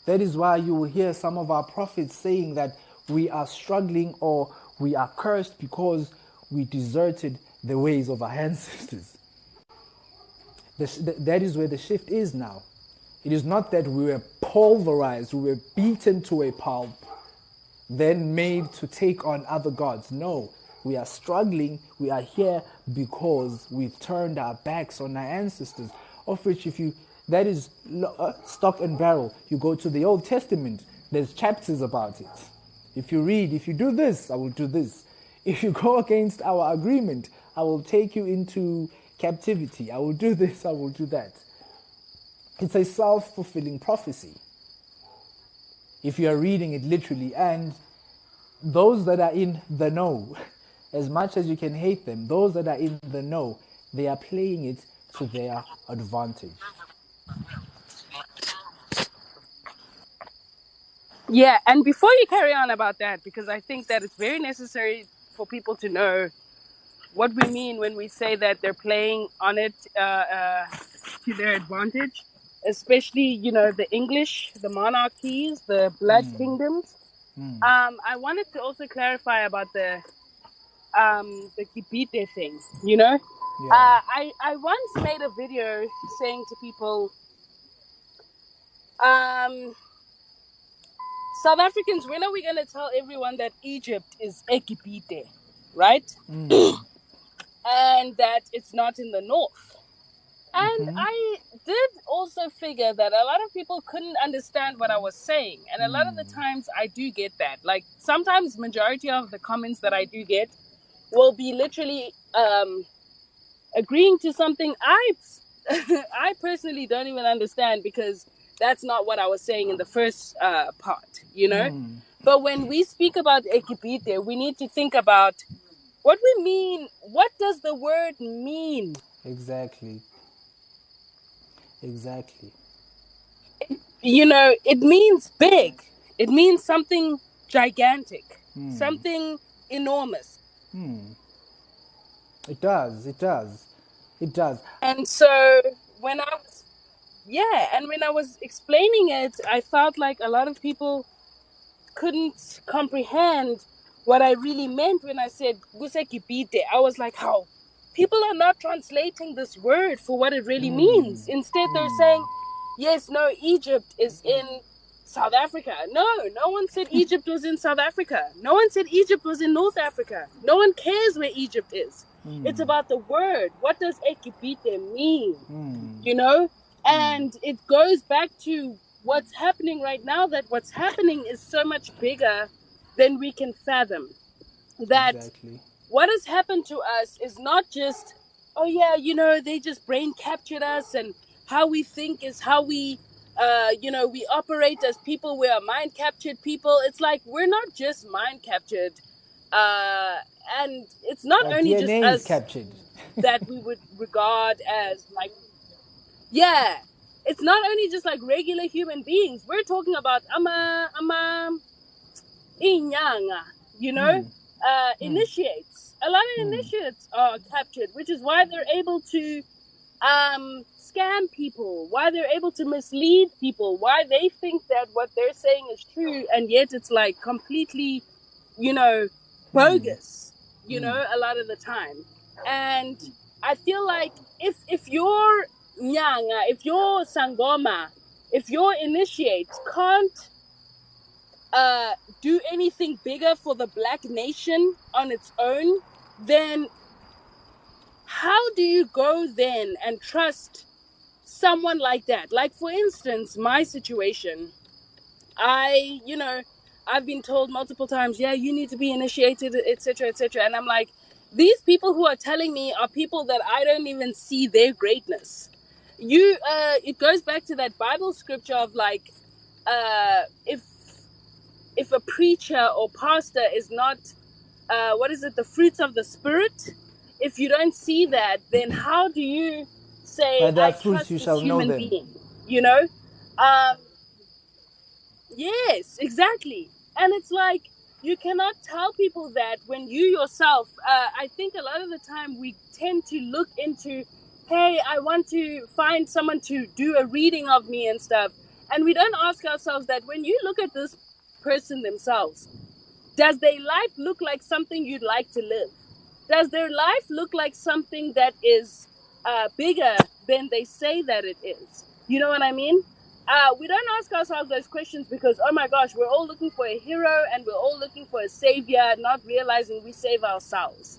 That is why you will hear some of our prophets saying that we are struggling or we are cursed because we deserted the ways of our ancestors. That is where the shift is now. It is not that we were pulverized, we were beaten to a pulp, then made to take on other gods. No, we are struggling, we are here because we've turned our backs on our ancestors, of which that is stock and barrel. You go to the Old Testament, there's chapters about it. If you do this, I will do this. If you go against our agreement, I will take you into captivity. I will do this, I will do that. It's a self-fulfilling prophecy, if you are reading it literally. And those that are in the know, as much as you can hate them, those that are in the know, they are playing it to their advantage. Yeah, and before you carry on about that, because I think that it's very necessary for people to know what we mean when we say that they're playing on it to their advantage, especially, the English, the monarchies, the blood kingdoms. I wanted to also clarify about the Kibite thing, Yeah. I once made a video saying to people, South Africans, when are we going to tell everyone that Egypt is Ekipite, right? And that it's not in the north. And I did also figure that a lot of people couldn't understand what I was saying. And a lot of the times I do get that. Like, sometimes majority of the comments that I do get will be literally agreeing to something I personally don't even understand, because that's not what I was saying in the first part, But when we speak about Ekipite, we need to think about what we mean. What does the word mean? Exactly. It means big. It means something gigantic, something enormous. It does. And so when I was explaining it, I felt like a lot of people couldn't comprehend what I really meant when I said Gusekipite. I was like, how? People are not translating this word for what it really means. Instead, they're saying, yes, no, Egypt is in South Africa. No one said Egypt was in South Africa. No one said Egypt was in North Africa. No one cares where Egypt is. It's about the word. What does Ekipite mean? And it goes back to what's happening right now, that what's happening is so much bigger than we can fathom. That what has happened to us is not just, they just brain captured us, and how we think is how we we operate as people. We are mind captured people. It's like, we're not just mind captured, and it's not Our only DNA just is us captured. that we would regard as like, yeah, it's not only just like regular human beings. We're talking about inyanga, you know, initiates. A lot of initiates are captured, which is why they're able to scam people, why they're able to mislead people, why they think that what they're saying is true, and yet it's like completely, you know, bogus, you know, a lot of the time. And I feel like if you're nyanga, if you're sangoma, if your initiate can't do anything bigger for the Black nation on its own, then how do you go then and trust someone like that? Like, for instance, my situation, I've been told multiple times, yeah, you need to be initiated, etc., etc. And I'm like, these people who are telling me are people that I don't even see their greatness. It goes back to that Bible scripture of like, if a preacher or pastor is not, the fruits of the spirit, if you don't see that, then how do you say, By their I fruits trust you this shall know human them. being? You know? Um, yes, exactly. And it's like, you cannot tell people that when you yourself, I think a lot of the time we tend to look into, hey, I want to find someone to do a reading of me and stuff. And we don't ask ourselves that when you look at this person themselves, does their life look like something you'd like to live? Does their life look like something that is bigger than they say that it is? You know what I mean? We don't ask ourselves those questions because, oh my gosh, we're all looking for a hero and we're all looking for a savior, not realizing we save ourselves.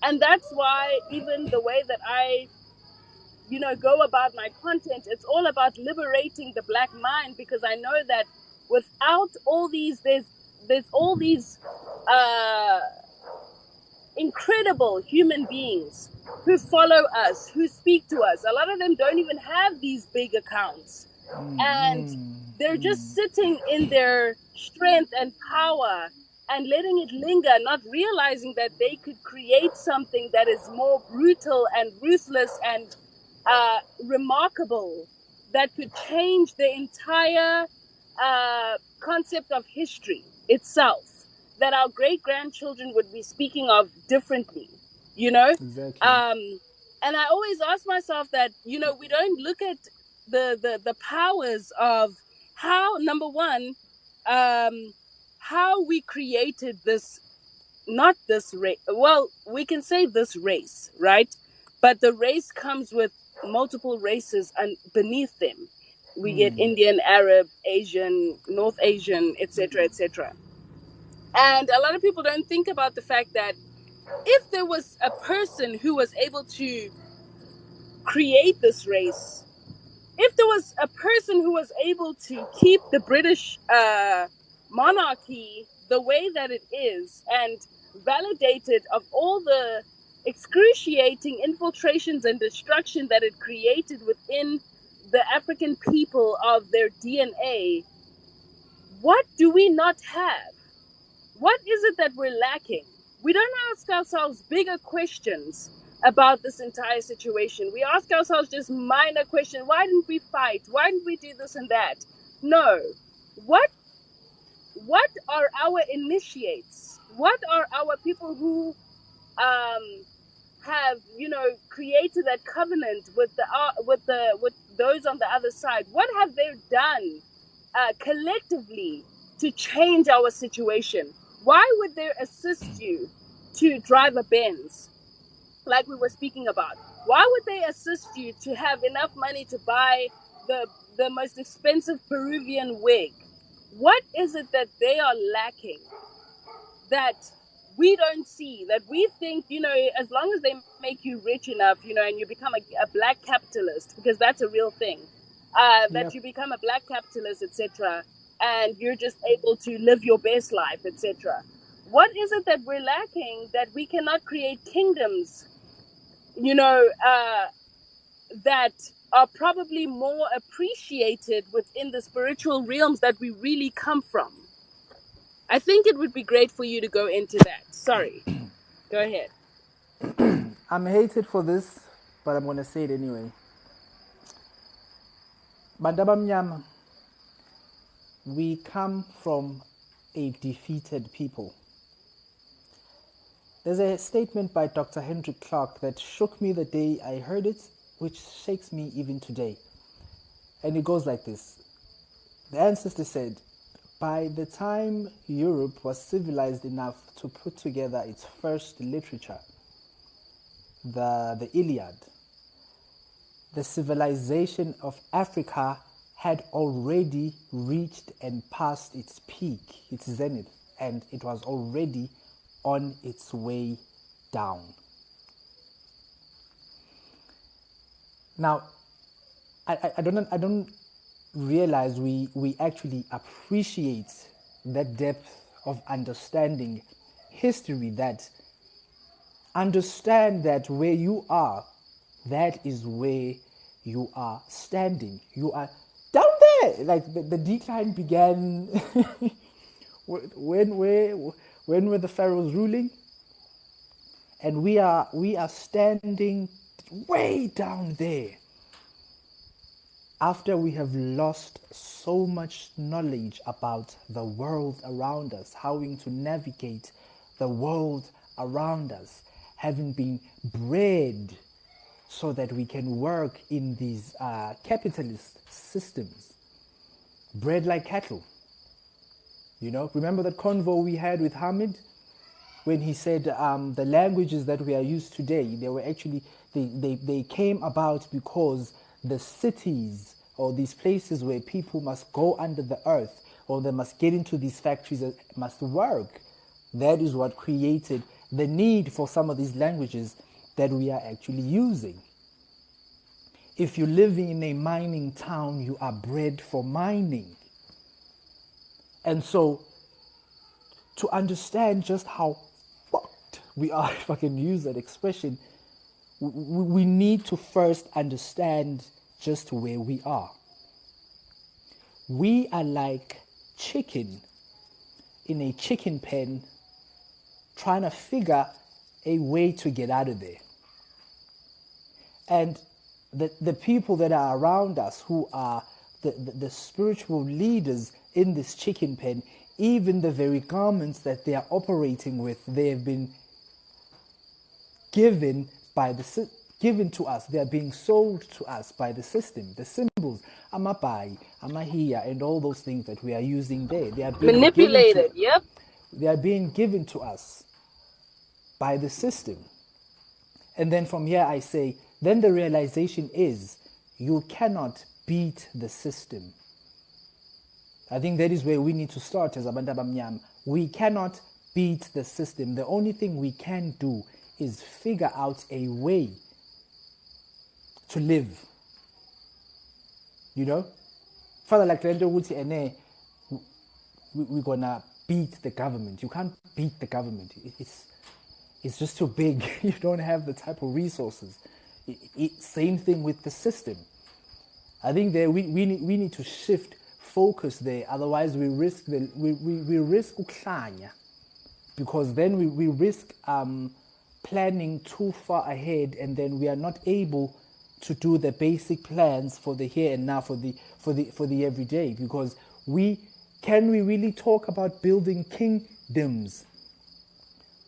And that's why even the way that I, go about my content, it's all about liberating the Black mind, because I know that without all these, there's all these incredible human beings who follow us, who speak to us. A lot of them don't even have these big accounts. And they're just sitting in their strength and power and letting it linger, not realizing that they could create something that is more brutal and ruthless and remarkable, that could change the entire concept of history itself, that our great grandchildren would be speaking of differently, Exactly. And I always ask myself that, we don't look at the powers of how, number one, how we created this, not this race. Well, we can say this race, right? But the race comes with multiple races and beneath them. We get Indian, Arab, Asian, North Asian, etc., etc. And a lot of people don't think about the fact that if there was a person who was able to create this race, if there was a person who was able to keep the British monarchy the way that it is and validated of all the excruciating infiltrations and destruction that it created within the African people of their DNA, what do we not have? What is it that we're lacking? We don't ask ourselves bigger questions about this entire situation. We ask ourselves just minor questions. Why didn't we fight? Why didn't we do this and that? No. What are our initiates? What are our people who have, created that covenant with those on the other side? What have they done collectively to change our situation? Why would they assist you to drive a Benz, like we were speaking about? Why would they assist you to have enough money to buy the most expensive Peruvian wig? What is it that they are lacking that we don't see, that we think, as long as they make you rich enough, and you become a Black capitalist, because that's a real thing, that you become a Black capitalist, etc., and you're just able to live your best life, etc. What is it that we're lacking that we cannot create kingdoms, that are probably more appreciated within the spiritual realms that we really come from? I think it would be great for you to go into that. Sorry. Go ahead. I'm hated for this, but I'm going to say it anyway. Bantu abamnyama, we come from a defeated people. There's a statement by Dr. Henry Clark that shook me the day I heard it, which shakes me even today. And it goes like this. The ancestor said, by the time Europe was civilized enough to put together its first literature, the Iliad, the civilization of Africa had already reached and passed its peak, its zenith, and it was already on its way down. Now, I don't realize we actually appreciate that depth of understanding history, that understand that where you are, that is where you are standing. You are down there. Like the decline began when were the pharaohs ruling, and we are standing way down there after we have lost so much knowledge about the world around us, having to navigate the world around us, having been bred so that we can work in these capitalist systems, bred like cattle. You know, remember that convo we had with Hamid when he said the languages that we are used today, they were actually, they came about because the cities or these places where people must go under the earth or they must get into these factories that must work, that is what created the need for some of these languages that we are actually using. If you're living in a mining town, you are bred for mining. And so, to understand just how fucked we are, if I can use that expression, we need to first understand just where we are. We are like chicken in a chicken pen trying to figure a way to get out of there. And the people that are around us who are the spiritual leaders in this chicken pen, even the very garments that they are operating with, they have been given to us. They are being sold to us by the system. The symbols, amabai, amahia, and all those things that we are using there, they are being manipulated. Yep. They are being given to us by the system. And then from here I say, then the realization is you cannot beat the system. I think that is where we need to start as Abantu Abamnyama. We cannot beat the system. The only thing we can do is figure out a way to live. You know? Father, like we're gonna beat the government. You can't beat the government. It's just too big. You don't have the type of resources. Same thing with the system. I think that we need to shift focus there. Otherwise, we risk we risk uklanya, because then we risk planning too far ahead, and then we are not able to do the basic plans for the here and now, for the everyday. Because can we really talk about building kingdoms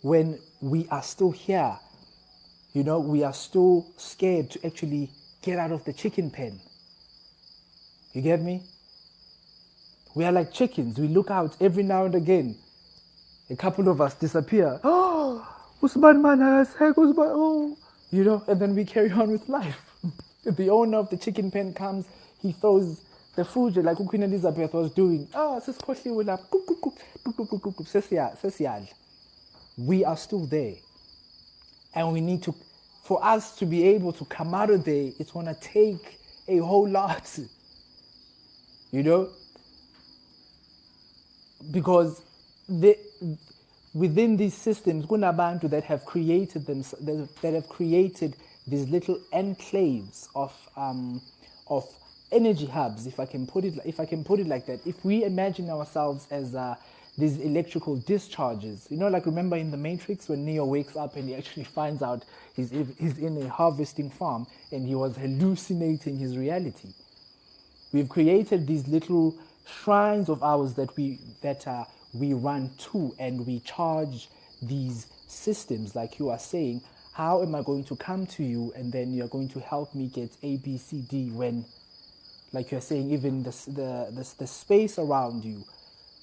when we are still here? You know, we are still scared to actually get out of the chicken pen. You get me? We are like chickens. We look out every now and again. A couple of us disappear. Oh, Usman man has heck, Usman. Oh, you know, and then we carry on with life. The owner of the chicken pen comes, he throws the food like Queen Elizabeth was doing. We are still there. And we need to, for us to be able to come out of there, it's going to take a whole lot. You know? Because within these systems, kunabantu that have created them, that have created these little enclaves of energy hubs, if I can put it like that. If we imagine ourselves as these electrical discharges, you know, like remember in the Matrix when Neo wakes up and he actually finds out he's in a harvesting farm and he was hallucinating his reality. We've created these little shrines of ours that we run to, and we charge these systems, like you are saying. How am I going to come to you and then you're going to help me get A, B, C, D when, like you're saying, even the space around you,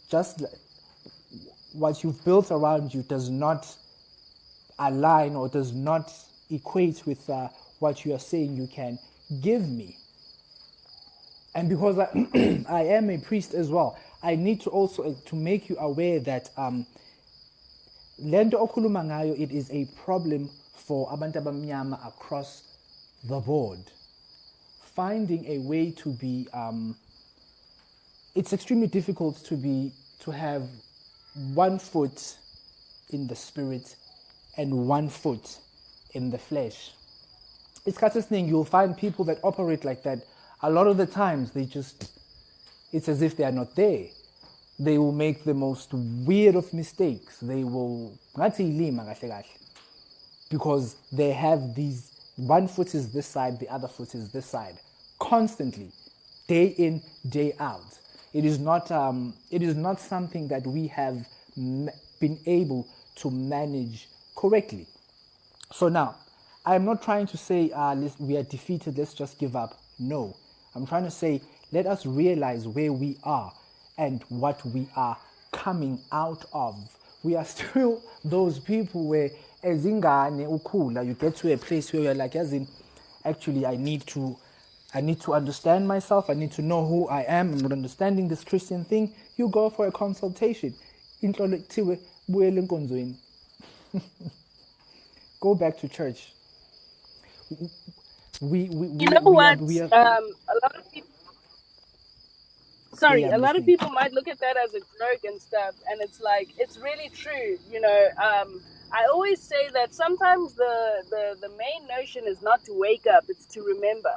just what you've built around you does not align or does not equate with what you are saying you can give me. And because I am a priest as well, I need to also to make you aware that lento okhuluma ngayo, it is a problem for abantu abamnyama across the board. Finding a way to be, it's extremely difficult to have 1 foot in the spirit and 1 foot in the flesh. It's thing. You'll find people that operate like that. A lot of the times it's as if they are not there. They will make the most weird of mistakes. They will, because they have these, 1 foot is this side, the other foot is this side, constantly, day in, day out. It is not something that we have been able to manage correctly. So now, I'm not trying to say we are defeated, let's just give up. No, I'm trying to say let us realize where we are and what we are coming out of. We are still those people where, as ingane ukula, you get to a place where you're like, as in, actually, I need to understand myself. I need to know who I am. I'm not understanding this Christian thing. You go for a consultation. Go back to church. You know what? A lot of people. Sorry, Yeah, a I'm lot of listening. people might look at that as a joke and stuff, and it's like it's really true. You know, I always say that sometimes the main notion is not to wake up; it's to remember.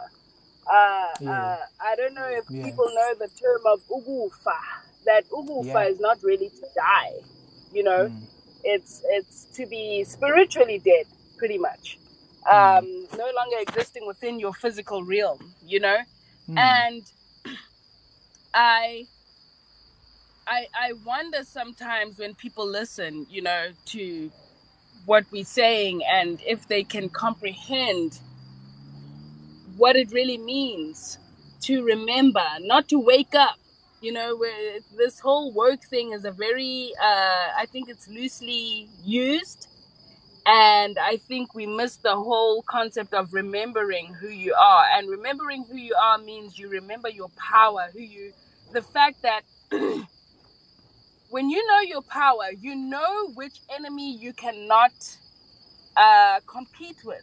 Yeah, I don't know if yeah, people know the term of ugufa. That yeah, ugufa is not really to die. You know, it's to be spiritually dead, pretty much. No longer existing within your physical realm. You know, and I wonder sometimes when people listen, you know, to what we're saying and if they can comprehend what it really means to remember, not to wake up. You know, where this whole woke thing is a very, I think it's loosely used. And I think we miss the whole concept of remembering who you are. And remembering who you are means you remember your power, the fact that when you know your power, you know which enemy you cannot compete with.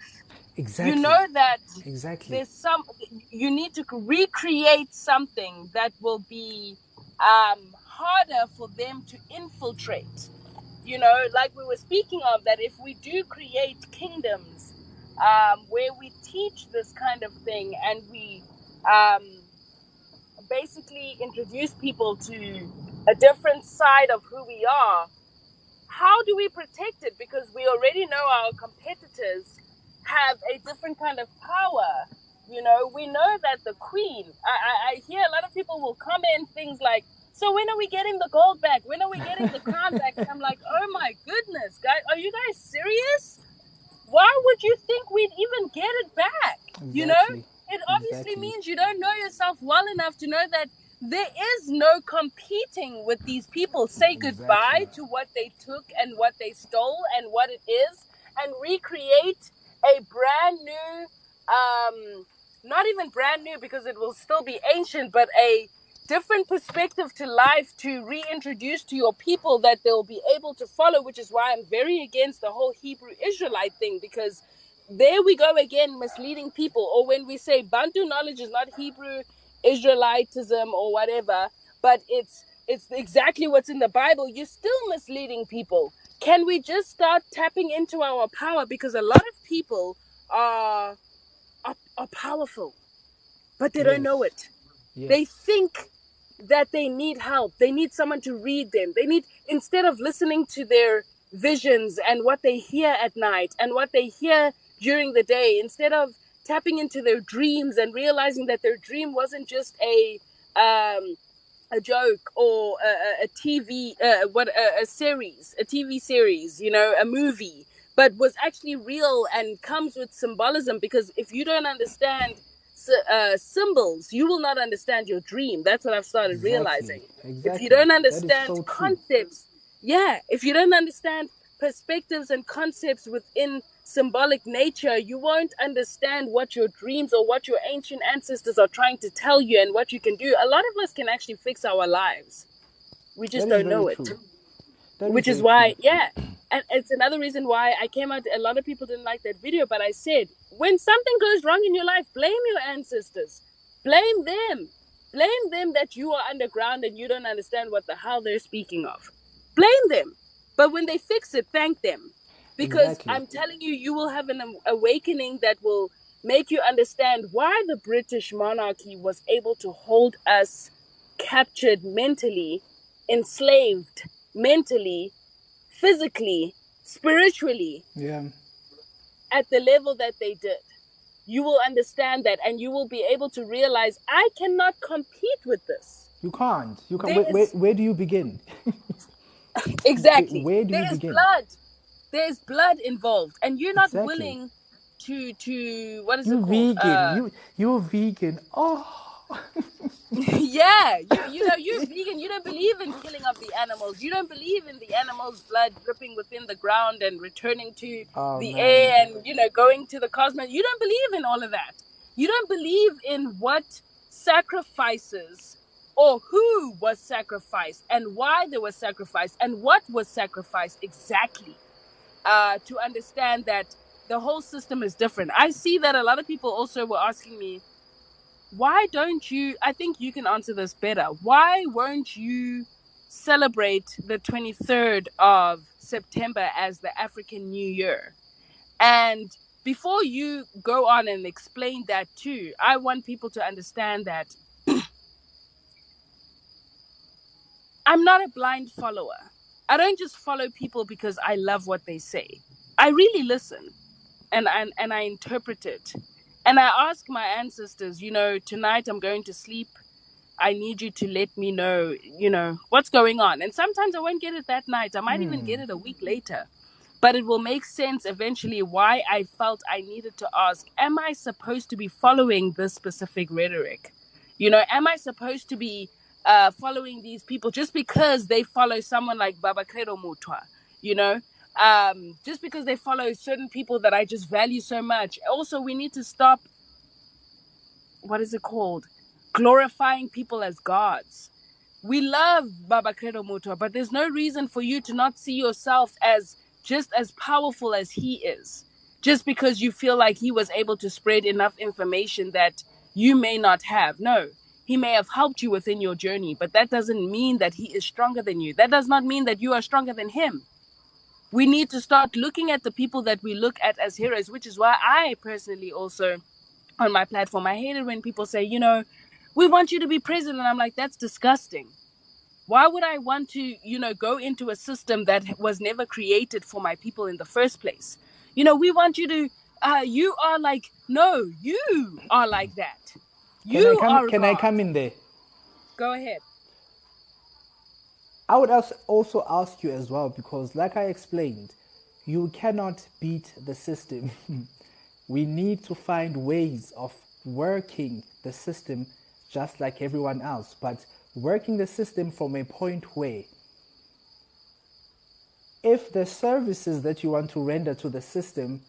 exactly, You know that exactly. you need to recreate something that will be harder for them to infiltrate. You know, like we were speaking of, that if we do create kingdoms where we teach this kind of thing and we basically introduce people to a different side of who we are, how do we protect it? Because we already know our competitors have a different kind of power. You know, we know that the queen, I hear a lot of people will comment things like, so when are we getting the gold back? When are we getting the crown back? And I'm like, oh my goodness, guys, are you guys serious? Why would you think we'd even get it back? You know, Exactly, it obviously exactly, means you don't know yourself well enough to know that there is no competing with these people. Say exactly. goodbye to what they took and what they stole and what it is, and recreate a brand new, not even brand new because it will still be ancient, but a different perspective to life to reintroduce to your people that they'll be able to follow, which is why I'm very against the whole Hebrew Israelite thing, because there we go again, misleading people. Or when we say Bantu knowledge is not Hebrew Israelitism or whatever, but it's exactly what's in the Bible, you're still misleading people. Can we just start tapping into our power? Because a lot of people are powerful, but they don't know Yes, it. They yes, think that they need help. They need someone to read them. They need, instead of listening to their visions and what they hear at night and what they hear during the day, instead of tapping into their dreams and realizing that their dream wasn't just a joke or a TV a series, a TV series, a movie, but was actually real and comes with symbolism. Because if you don't understand symbols, you will not understand your dream. That's what I've started Exactly. realizing. If you Exactly. don't That is understand so true. concepts, yeah, if you don't understand perspectives and concepts within symbolic nature, you won't understand what your dreams or what your ancient ancestors are trying to tell you and what you can do. A lot of us can actually fix our lives. We That just is don't very know it. true. That is Which is very true. why, yeah. And it's another reason why I came out. A lot of people didn't like that video, but I said, when something goes wrong in your life, blame your ancestors. Blame them. Blame them that you are underground and you don't understand what the hell they're speaking of. Blame them. But when they fix it, thank them. Because Exactly. I'm telling you, you will have an awakening that will make you understand why the British monarchy was able to hold us captured mentally, enslaved mentally, physically, spiritually Yeah. at the level that they did. You will understand that and you will be able to realize I cannot compete with this. You can't. You can't. There is Where do you begin? exactly. Where do There you is begin? blood. There's blood involved. And you're not Exactly. willing to what is it You called? vegan. You're vegan. Oh. Yeah, you're vegan. You don't believe in killing of the animals. You don't believe in the animals' blood dripping within the ground and returning to Oh the man. air and going to the cosmos. You don't believe in all of that. You don't believe in what sacrifices or who was sacrificed and why there was sacrifice and what was sacrificed exactly. To understand that the whole system is different. I see that a lot of people also were asking me, why don't you, I think you can answer this better, why won't you celebrate the 23rd of September as the African New Year? And before you go on and explain that too, I want people to understand that I'm not a blind follower. I don't just follow people because I love what they say. I really listen and I interpret it. And I ask my ancestors, tonight I'm going to sleep. I need you to let me know, what's going on. And sometimes I won't get it that night. I might even get it a week later. But it will make sense eventually why I felt I needed to ask, am I supposed to be following this specific rhetoric? Am I supposed to be following these people just because they follow someone like Baba Credo Mutwa? You know, just because they follow certain people that I just value so much. Also, we need to stop, what is it called? Glorifying people as gods. We love Baba Credo Mutwa, but there's no reason for you to not see yourself as just as powerful as he is. Just because you feel like he was able to spread enough information that you may not have. No, he may have helped you within your journey, but that doesn't mean that he is stronger than you. That does not mean that you are stronger than him. We need to start looking at the people that we look at as heroes, which is why I personally also on my platform, I hate it when people say, we want you to be president. I'm like, that's disgusting. Why would I want to, go into a system that was never created for my people in the first place? We want you to, you are like, no, you are like that. You are Can I God. come in there? Go ahead. I would also ask you as well, because like I explained, you cannot beat the system. We need to find ways of working the system just like everyone else, but working the system from a point where if the services that you want to render to the system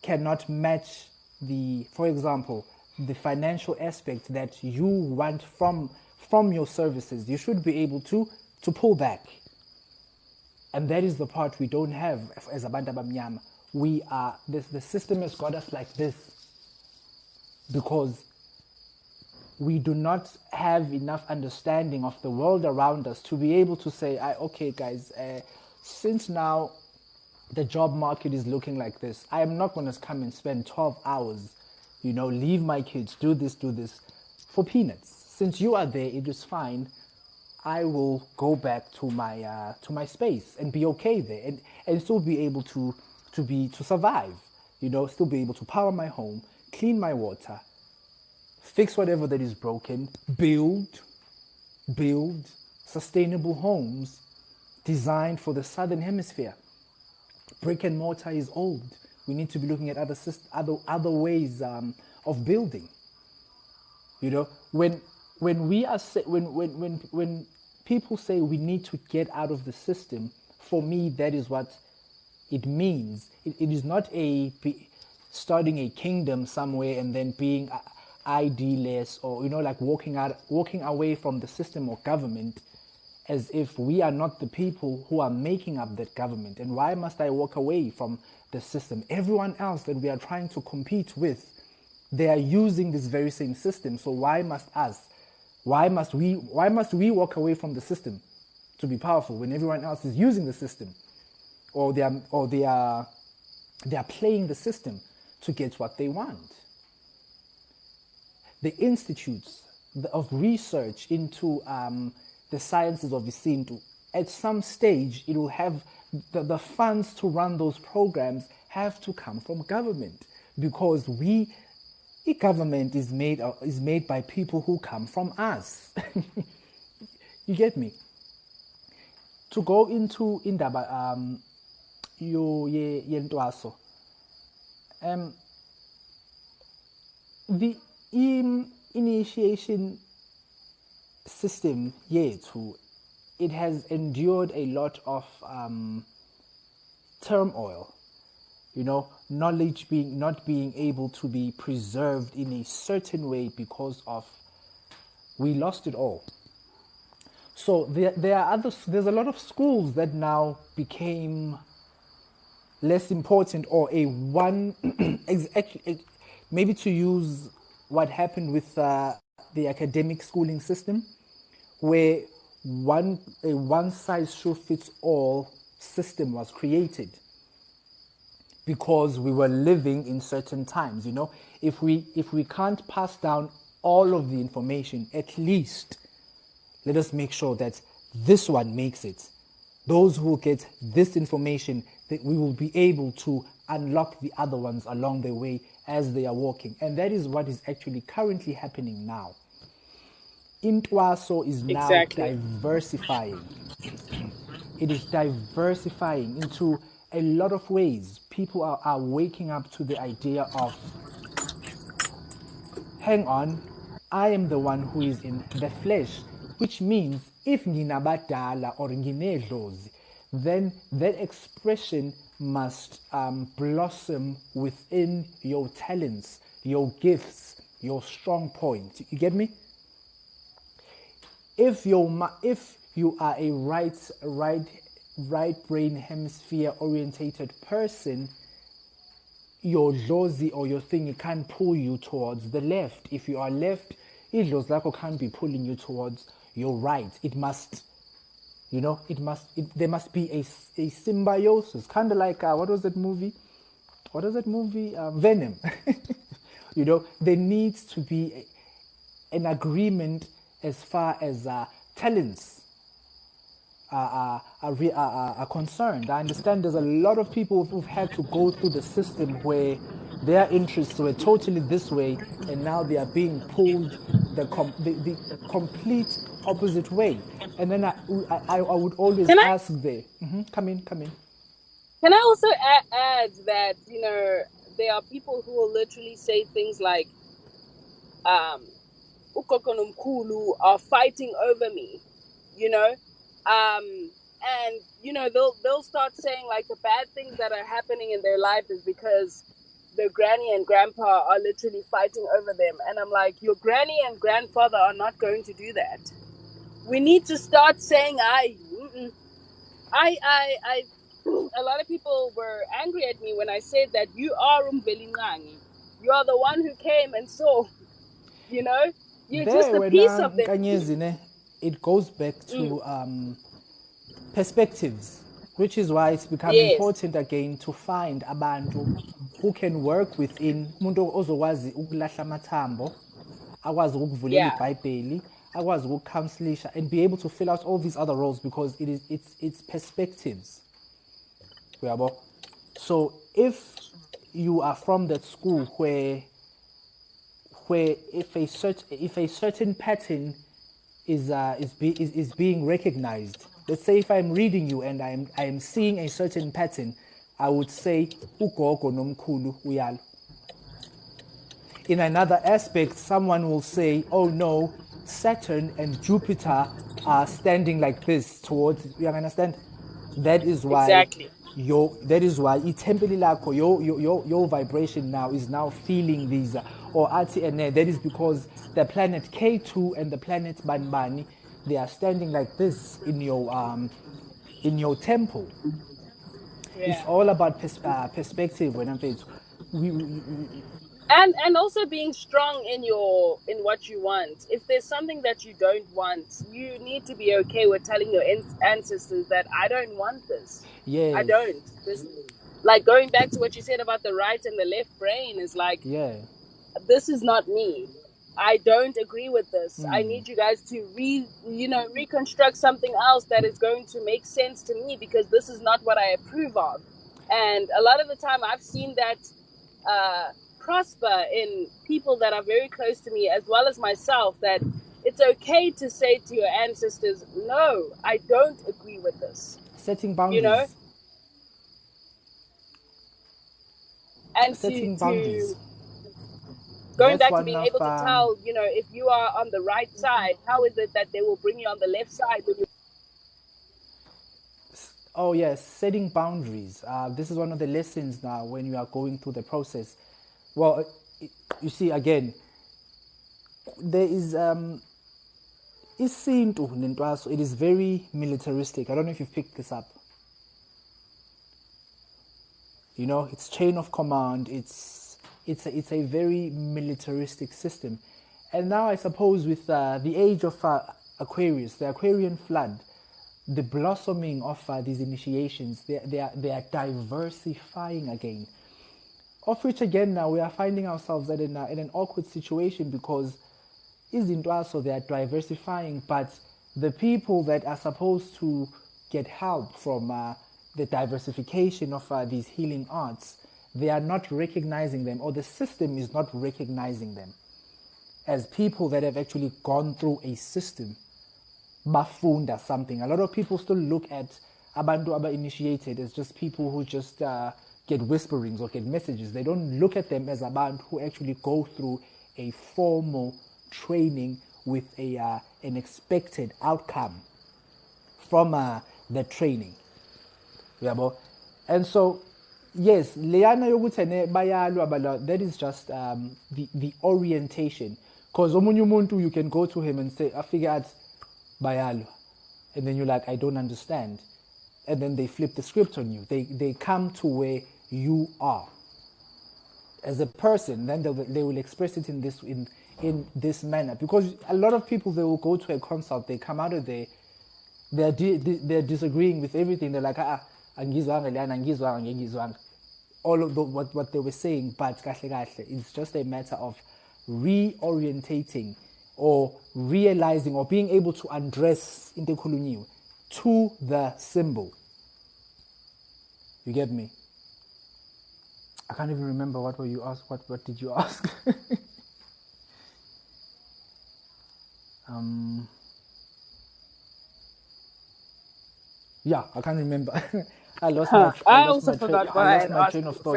cannot match for example, the financial aspect that you want from your services, you should be able to pull back. And that is the part we don't have as abantu abamnyama. The system has got us like this because we do not have enough understanding of the world around us to be able to say, okay, guys, since now the job market is looking like this, I am not going to come and spend 12 hours, leave my kids, do this for peanuts. Since you are there, it is fine. I will go back to my space and be okay there and still be able to survive, still be able to power my home clean my water, fix whatever that is broken, build sustainable homes designed for the southern hemisphere. Brick and mortar is old. We need to be looking at other ways of building. You know, when people say we need to get out of the system, for me that is what it means. It is not starting a kingdom somewhere and then being ID-less, or like walking away from the system or government, as if we are not the people who are making up that government. And why must I walk away from the system? Everyone else that we are trying to compete with, they are using this very same system. So why must we walk away from the system to be powerful when everyone else is using the system, or they are playing the system to get what they want? The institutes of research into the sciences of Isintu, at some stage it will have the funds to run those programs have to come from government, because government is made by people who come from us. You get me? To go into indaba yentwaso, the initiation system yethu, it has endured a lot of turmoil. Knowledge not being able to be preserved in a certain way because of we lost it all. So there's a lot of schools that now became less important, or maybe to use what happened with the academic schooling system, where a one-size-fits-all system was created because we were living in certain times. If we can't pass down all of the information, at least let us make sure that this one makes it. Those who get this information, that we will be able to unlock the other ones along the way as they are walking. And that is what is actually currently happening now. Intwaso is now diversifying. It is diversifying into a lot of ways. People are waking up to the idea of, hang on, I am the one who is in the flesh, which means if nginabadala or nginedlozi, then that expression must blossom within your talents, your gifts, your strong point. You get me? If you are a right brain hemisphere orientated person, your dlozi or your thing, it can't pull you towards the left. If you are left, idlozi lakho can't be pulling you towards your right. It must, there must be a symbiosis, kind of like what was that movie? Venom. There needs to be an agreement as far as talents are concerned. I understand there's a lot of people who've had to go through the system where their interests were totally this way, and now they are being pulled the complete opposite way. And then I would always ask come in. Can I also add that, there are people who will literally say things like, ugogo nomkhulu are fighting over me, and they'll start saying like the bad things that are happening in their life is because their granny and grandpa are literally fighting over them. And I'm like, your granny and grandfather are not going to do that. We need to start saying I a lot of people were angry at me when I said that you are Umvelinqangi. You are the one who came and saw, you're just a piece of them. It goes back to perspectives, which is why it's become important again to find abantu who can work within umuntu ozokwazi ukulahla amathambo, akwazi ukuvulela iBhayibheli, akwazi ukucounselisha, and be able to fill out all these other roles, because it's perspectives. So if you are from that school where where if a certain pattern is being recognized. Let's say if I'm reading you and I am seeing a certain pattern, I would say ugogo nomkhulu uyalo. In another aspect, someone will say, oh no, Saturn and Jupiter are standing like this towards, you understand? That is why Exactly. itempeli lakho, your vibration now is now feeling these, or that is because the planet K2 and the planet Banbani, they are standing like this in your temple. It's Yeah. all about perspective. When I'm saying, And also being strong in what you want. If there's something that you don't want, you need to be okay with telling your ancestors that I don't want this. I yes, don't. This, like going back to what you said about the right and the left brain, is like, yeah, this is not me. I don't agree with this. I need you guys to reconstruct something else that is going to make sense to me, because this is not what I approve of. And a lot of the time I've seen that prosper in people that are very close to me, as well as myself, that it's okay to say to your ancestors, no, I don't agree with this. setting You know? boundaries. And Setting to boundaries. going That's back to one being of able to tell, if you are on the right side, how is it that they will bring you on the left side when you... oh yes, setting boundaries. This is one of the lessons now when you are going through the process. Well, you see again, there is isintu nentwaso. It is very militaristic. I don't know if you've picked this up. You know, it's chain of command. It's a very militaristic system. And now I suppose with the age of Aquarius, the Aquarian flood, the blossoming of these initiations, they are diversifying again. Of which again now we are finding ourselves in an awkward situation, because izinto aso they are diversifying, but the people that are supposed to get help from the diversification of these healing arts, they are not recognizing them, or the system is not recognizing them as people that have actually gone through a system, bafunda something. A lot of people still look at abantu aba initiated as just people who just get whisperings or get messages. They don't look at them as abantu who actually go through a formal training with an expected outcome from the training. And so, yes, Leana Yogutene Bayalwa, that is just the orientation. Because Omunyumuntu, you can go to him and say, I figure out Bayalwa. And then you're like, I don't understand. And then they flip the script on you. They come to where you are as a person. Then they will express it in this manner. Because a lot of people, they will go to a consult, they come out of there, they're disagreeing with everything. They're like, all of what they were saying, but it's just a matter of reorientating or realizing or being able to address into khulunyiwe to the symbol. You get me? I can't even remember what were you asked. What did you ask? Yeah, I can't remember. I lost my train of thought there. I lost my train of Go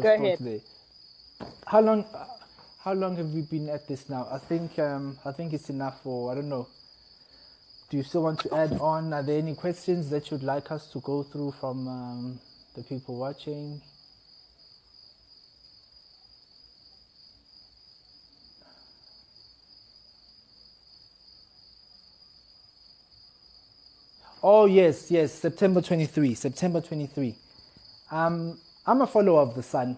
thought ahead. there. How long have we been at this now? I think it's enough for, I don't know. Do you still want to add on? Are there any questions that you'd like us to go through from the people watching? Oh yes, September 23. I'm a follower of the sun.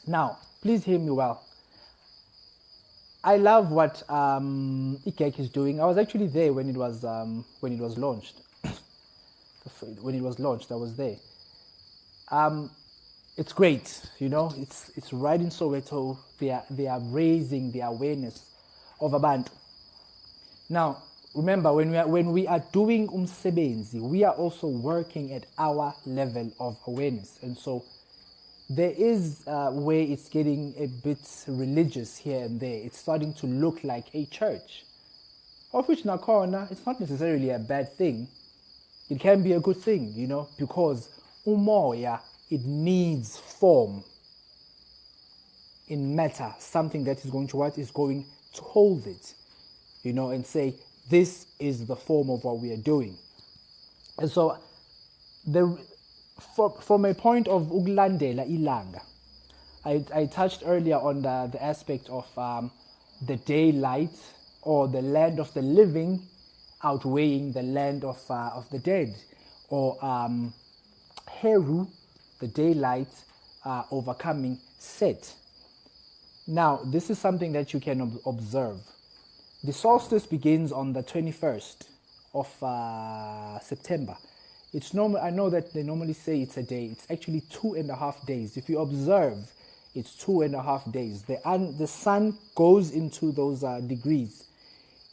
Now, please hear me well. I love what IKEK is doing. I was actually there when it was launched. When it was launched, I was there. It's great, you know. It's right in Soweto. They are raising the awareness of Abantu. Now, remember, when we are doing umsebenzi, we are also working at our level of awareness, and so there is where it's getting a bit religious here and there. It's starting to look like a church. Of which nakhona, it's not necessarily a bad thing. It can be a good thing, you know, because umoya, it needs form in matter, something that is going to what is going to hold it, you know, and say, this is the form of what we are doing. And so, from a point of ukulandela ilanga, I touched earlier on the aspect of the daylight or the land of the living outweighing the land of the dead, or Heru, the daylight, overcoming Set. Now, this is something that you can observe. The solstice begins on the 21st of September. It's normal. I know that they normally say it's a day. It's actually 2.5 days. If you observe, it's 2.5 days. The sun goes into those degrees.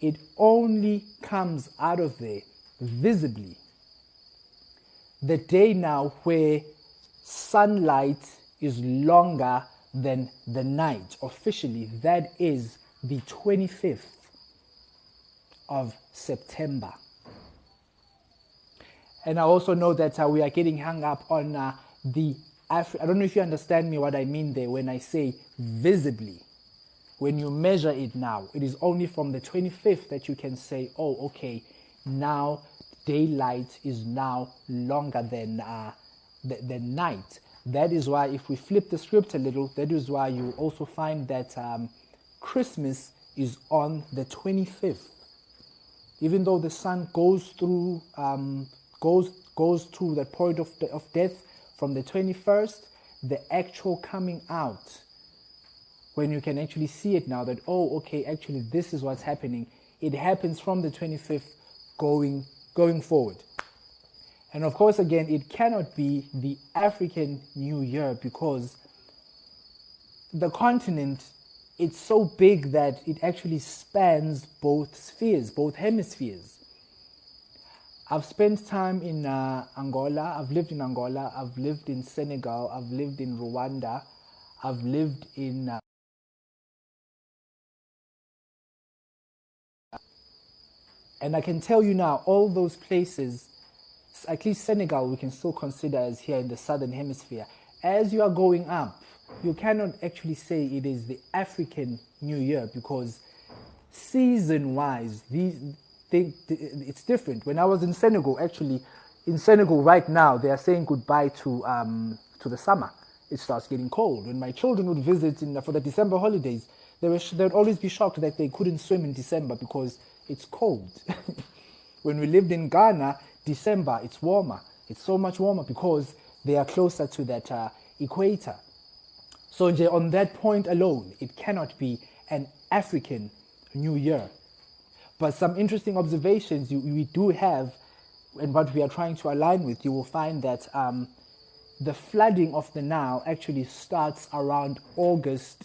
It only comes out of there visibly the day now where sunlight is longer than the night officially. That is the 25th of September. And I also know that we are getting hung up on I don't know if you understand me what I mean there when I say visibly. When you measure it now, it is only from the 25th that you can say, oh, okay, now daylight is now longer than night. That is why if we flip the script a little, that is why you also find that Christmas is on the 25th. Even though the sun goes through, goes to the point of death from the 21st, the actual coming out, when you can actually see it now that, oh, okay, actually this is what's happening. It happens from the 25th going forward. And of course, again, it cannot be the African New Year because the continent, it's so big that it actually spans both spheres, both hemispheres. I've spent time in Angola. I've lived in Angola. I've lived in Senegal. I've lived in Rwanda. I've lived in and I can tell you now, all those places, at least Senegal, we can still consider as here in the southern hemisphere. As you are going up, you cannot actually say it is the African New Year because season-wise, it's different. When I was in Senegal, actually, in Senegal right now, they are saying goodbye to the summer. It starts getting cold. When my children would visit for the December holidays, they would always be shocked that they couldn't swim in December because it's cold. When we lived in Ghana, December, it's warmer. It's so much warmer because they are closer to that equator. So on that point alone, it cannot be an African New Year. But some interesting observations we do have, and what we are trying to align with, you will find that the flooding of the Nile actually starts around August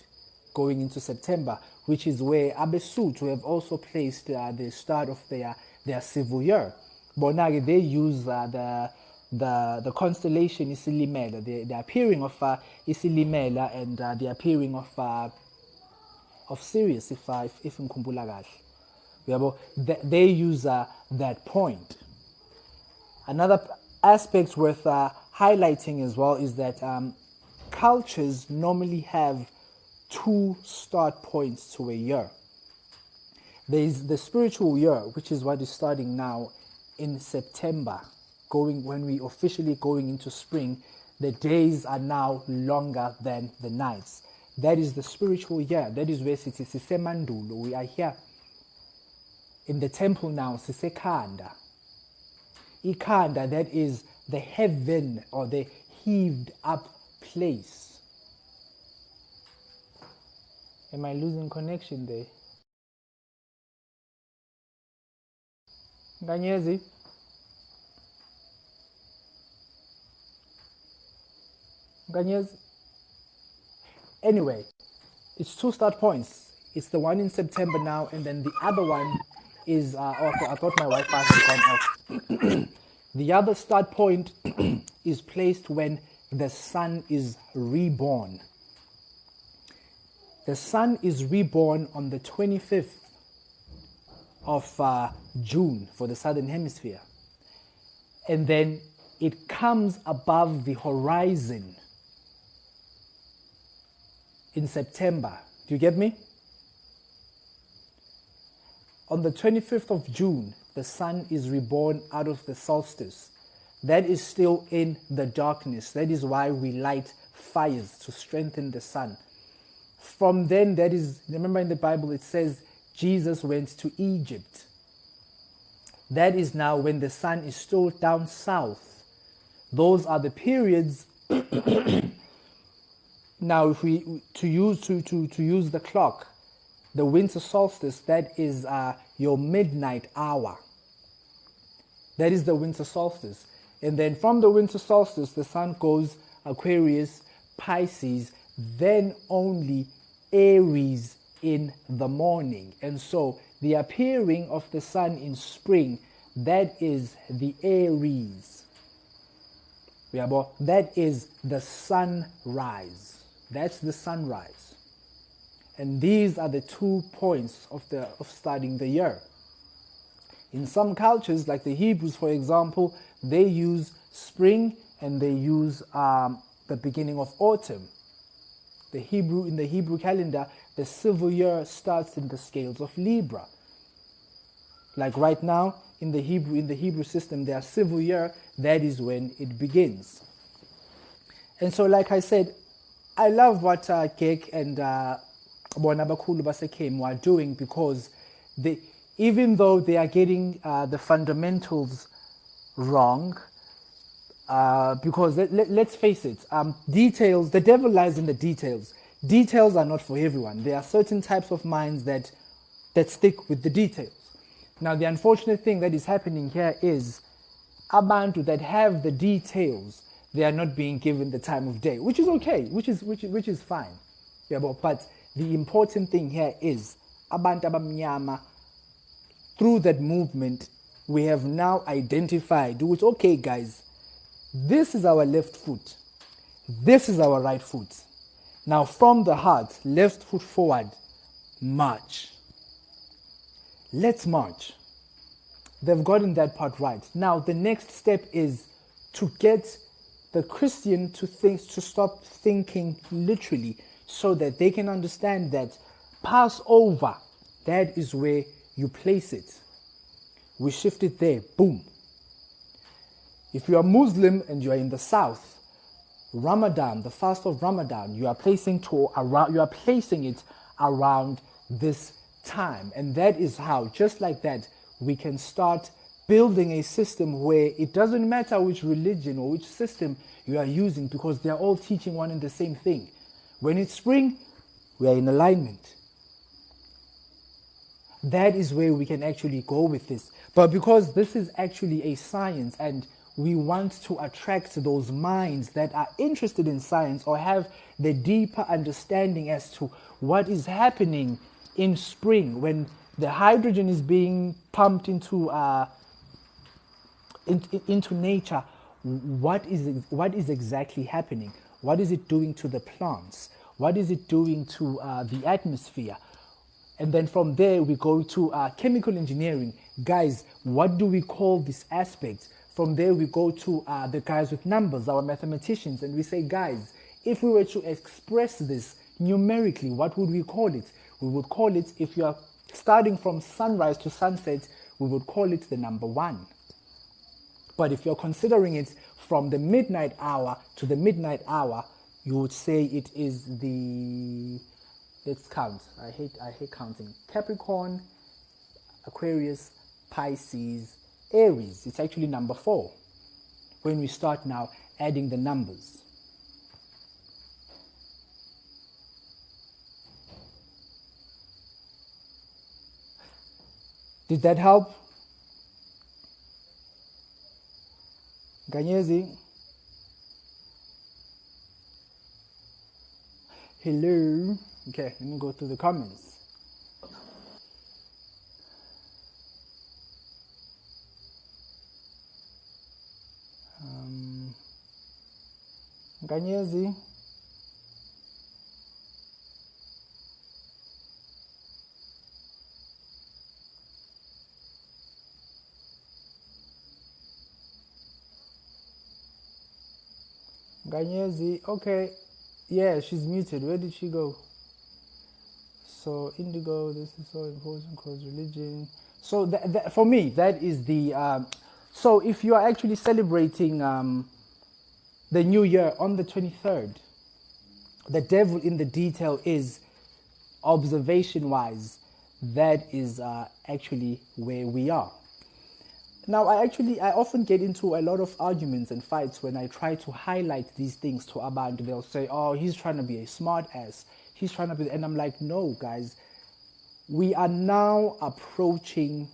going into September, which is where Abesuthu have also placed the start of their civil year. Bonage, they use the constellation Isilimela, the appearing of Isilimela and the appearing of Sirius, if ngikhumbula kahle. They use that point. Another aspect worth highlighting as well is that cultures normally have two start points to a year. There is the spiritual year, which is what is starting now in September, when we officially going into spring. The days are now longer than the nights. That is the spiritual year. That is where Sisemandulo. We are here in the temple now, Sisekhanda. Ikhanda, that is the heaven or the heaved up place. Am I losing connection there? Nganyezi? Nganyezi? Anyway, it's two start points. It's the one in September now, and then the other one is, I thought my Wi-Fi had gone off. The other start point is placed when the sun is reborn. The sun is reborn on the 25th of June for the Southern Hemisphere. And then it comes above the horizon in September. Do you get me? On the 25th of June, the sun is reborn out of the solstice. That is still in the darkness. That is why we light fires to strengthen the sun. From then, that is, remember in the Bible it says Jesus went to Egypt. That is now when the sun is still down south. Those are the periods. Now, if we to use the clock, the winter solstice, that is your midnight hour. That is the winter solstice. And then from the winter solstice, the sun goes Aquarius, Pisces, then only Aries in the morning. And so the appearing of the sun in spring, that is the Aries. That is the sunrise. That's the sunrise. And these are the 2 points of starting the year. In some cultures, like the Hebrews, for example, they use spring and they use the beginning of autumn. In the Hebrew calendar, the civil year starts in the scales of Libra. Like right now, in the Hebrew system, their civil year, that is when it begins. And so, like I said, I love what Kek and Bonabakhulu Basekem are doing, because even though they are getting the fundamentals wrong, because let's face it, details, the devil lies in the details. Details are not for everyone. There are certain types of minds that stick with the details. Now, the unfortunate thing that is happening here is abantu that have the details, they are not being given the time of day, which is okay, which is fine. Yeah, but the important thing here is abantu abamnyama. Through that movement, we have now identified, which, okay, guys, this is our left foot. This is our right foot. Now, from the heart, left foot forward, march. Let's march. They've gotten that part right. Now, the next step is to get the Christian to stop thinking literally, so that they can understand that Passover, that is where you place it. We shift it there, boom. If you are Muslim and you are in the south, Ramadan, the fast of Ramadan, you are placing it around this time. And that is how, just like that, we can start building a system where it doesn't matter which religion or which system you are using, because they're all teaching one and the same thing. When it's spring, we are in alignment. That is where we can actually go with this. But because this is actually a science, and we want to attract those minds that are interested in science or have the deeper understanding as to what is happening in spring when the hydrogen is being pumped into nature, what is exactly happening? What is it doing to the plants? What is it doing to the atmosphere? And then from there, we go to chemical engineering. Guys, what do we call this aspect? From there, we go to the guys with numbers, our mathematicians, and we say, guys, if we were to express this numerically, what would we call it? We would call it, if you are starting from sunrise to sunset, we would call it the number 1. But if you're considering it from the midnight hour to the midnight hour, you would say it is the... Let's count. I hate counting. Capricorn, Aquarius, Pisces, Aries. It's actually number 4 when we start now adding the numbers. Did that help? Ganyezi? Hello? Okay, let me go through the comments. Nkanyezi. Nkanyezi. Okay. Yeah, she's muted. Where did she go? So indigo, this is so important because religion. So for me, that is the. So if you are actually celebrating the new year on the 23rd, the devil in the detail is observation-wise. That is actually where we are. Now, I often get into a lot of arguments and fights when I try to highlight these things to abantu. They'll say, "Oh, he's trying to be a smart ass. He's trying to be," and I'm like, "No, guys. We are now approaching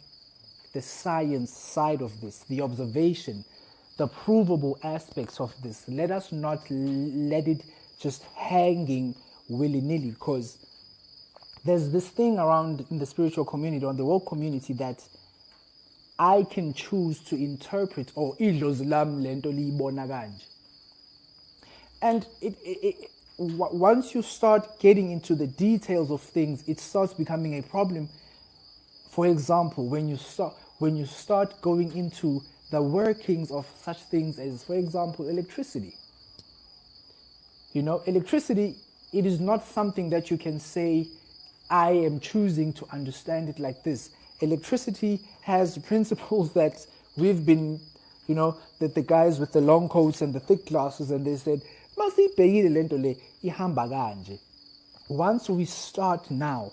the science side of this, the observation, the provable aspects of this. Let us not let it just hanging willy-nilly, because there's this thing around in the spiritual community, or the world community, that I can choose to interpret, or idlozi lam le nto liyibona kanje. And once you start getting into the details of things, it starts becoming a problem. For example, when you start going into the workings of such things as, for example, electricity. You know, electricity, it is not something that you can say, I am choosing to understand it like this. Electricity has principles that we've been, you know, that the guys with the long coats and the thick glasses, and they said, masibhekile lento le ihamba kanje. Once we start now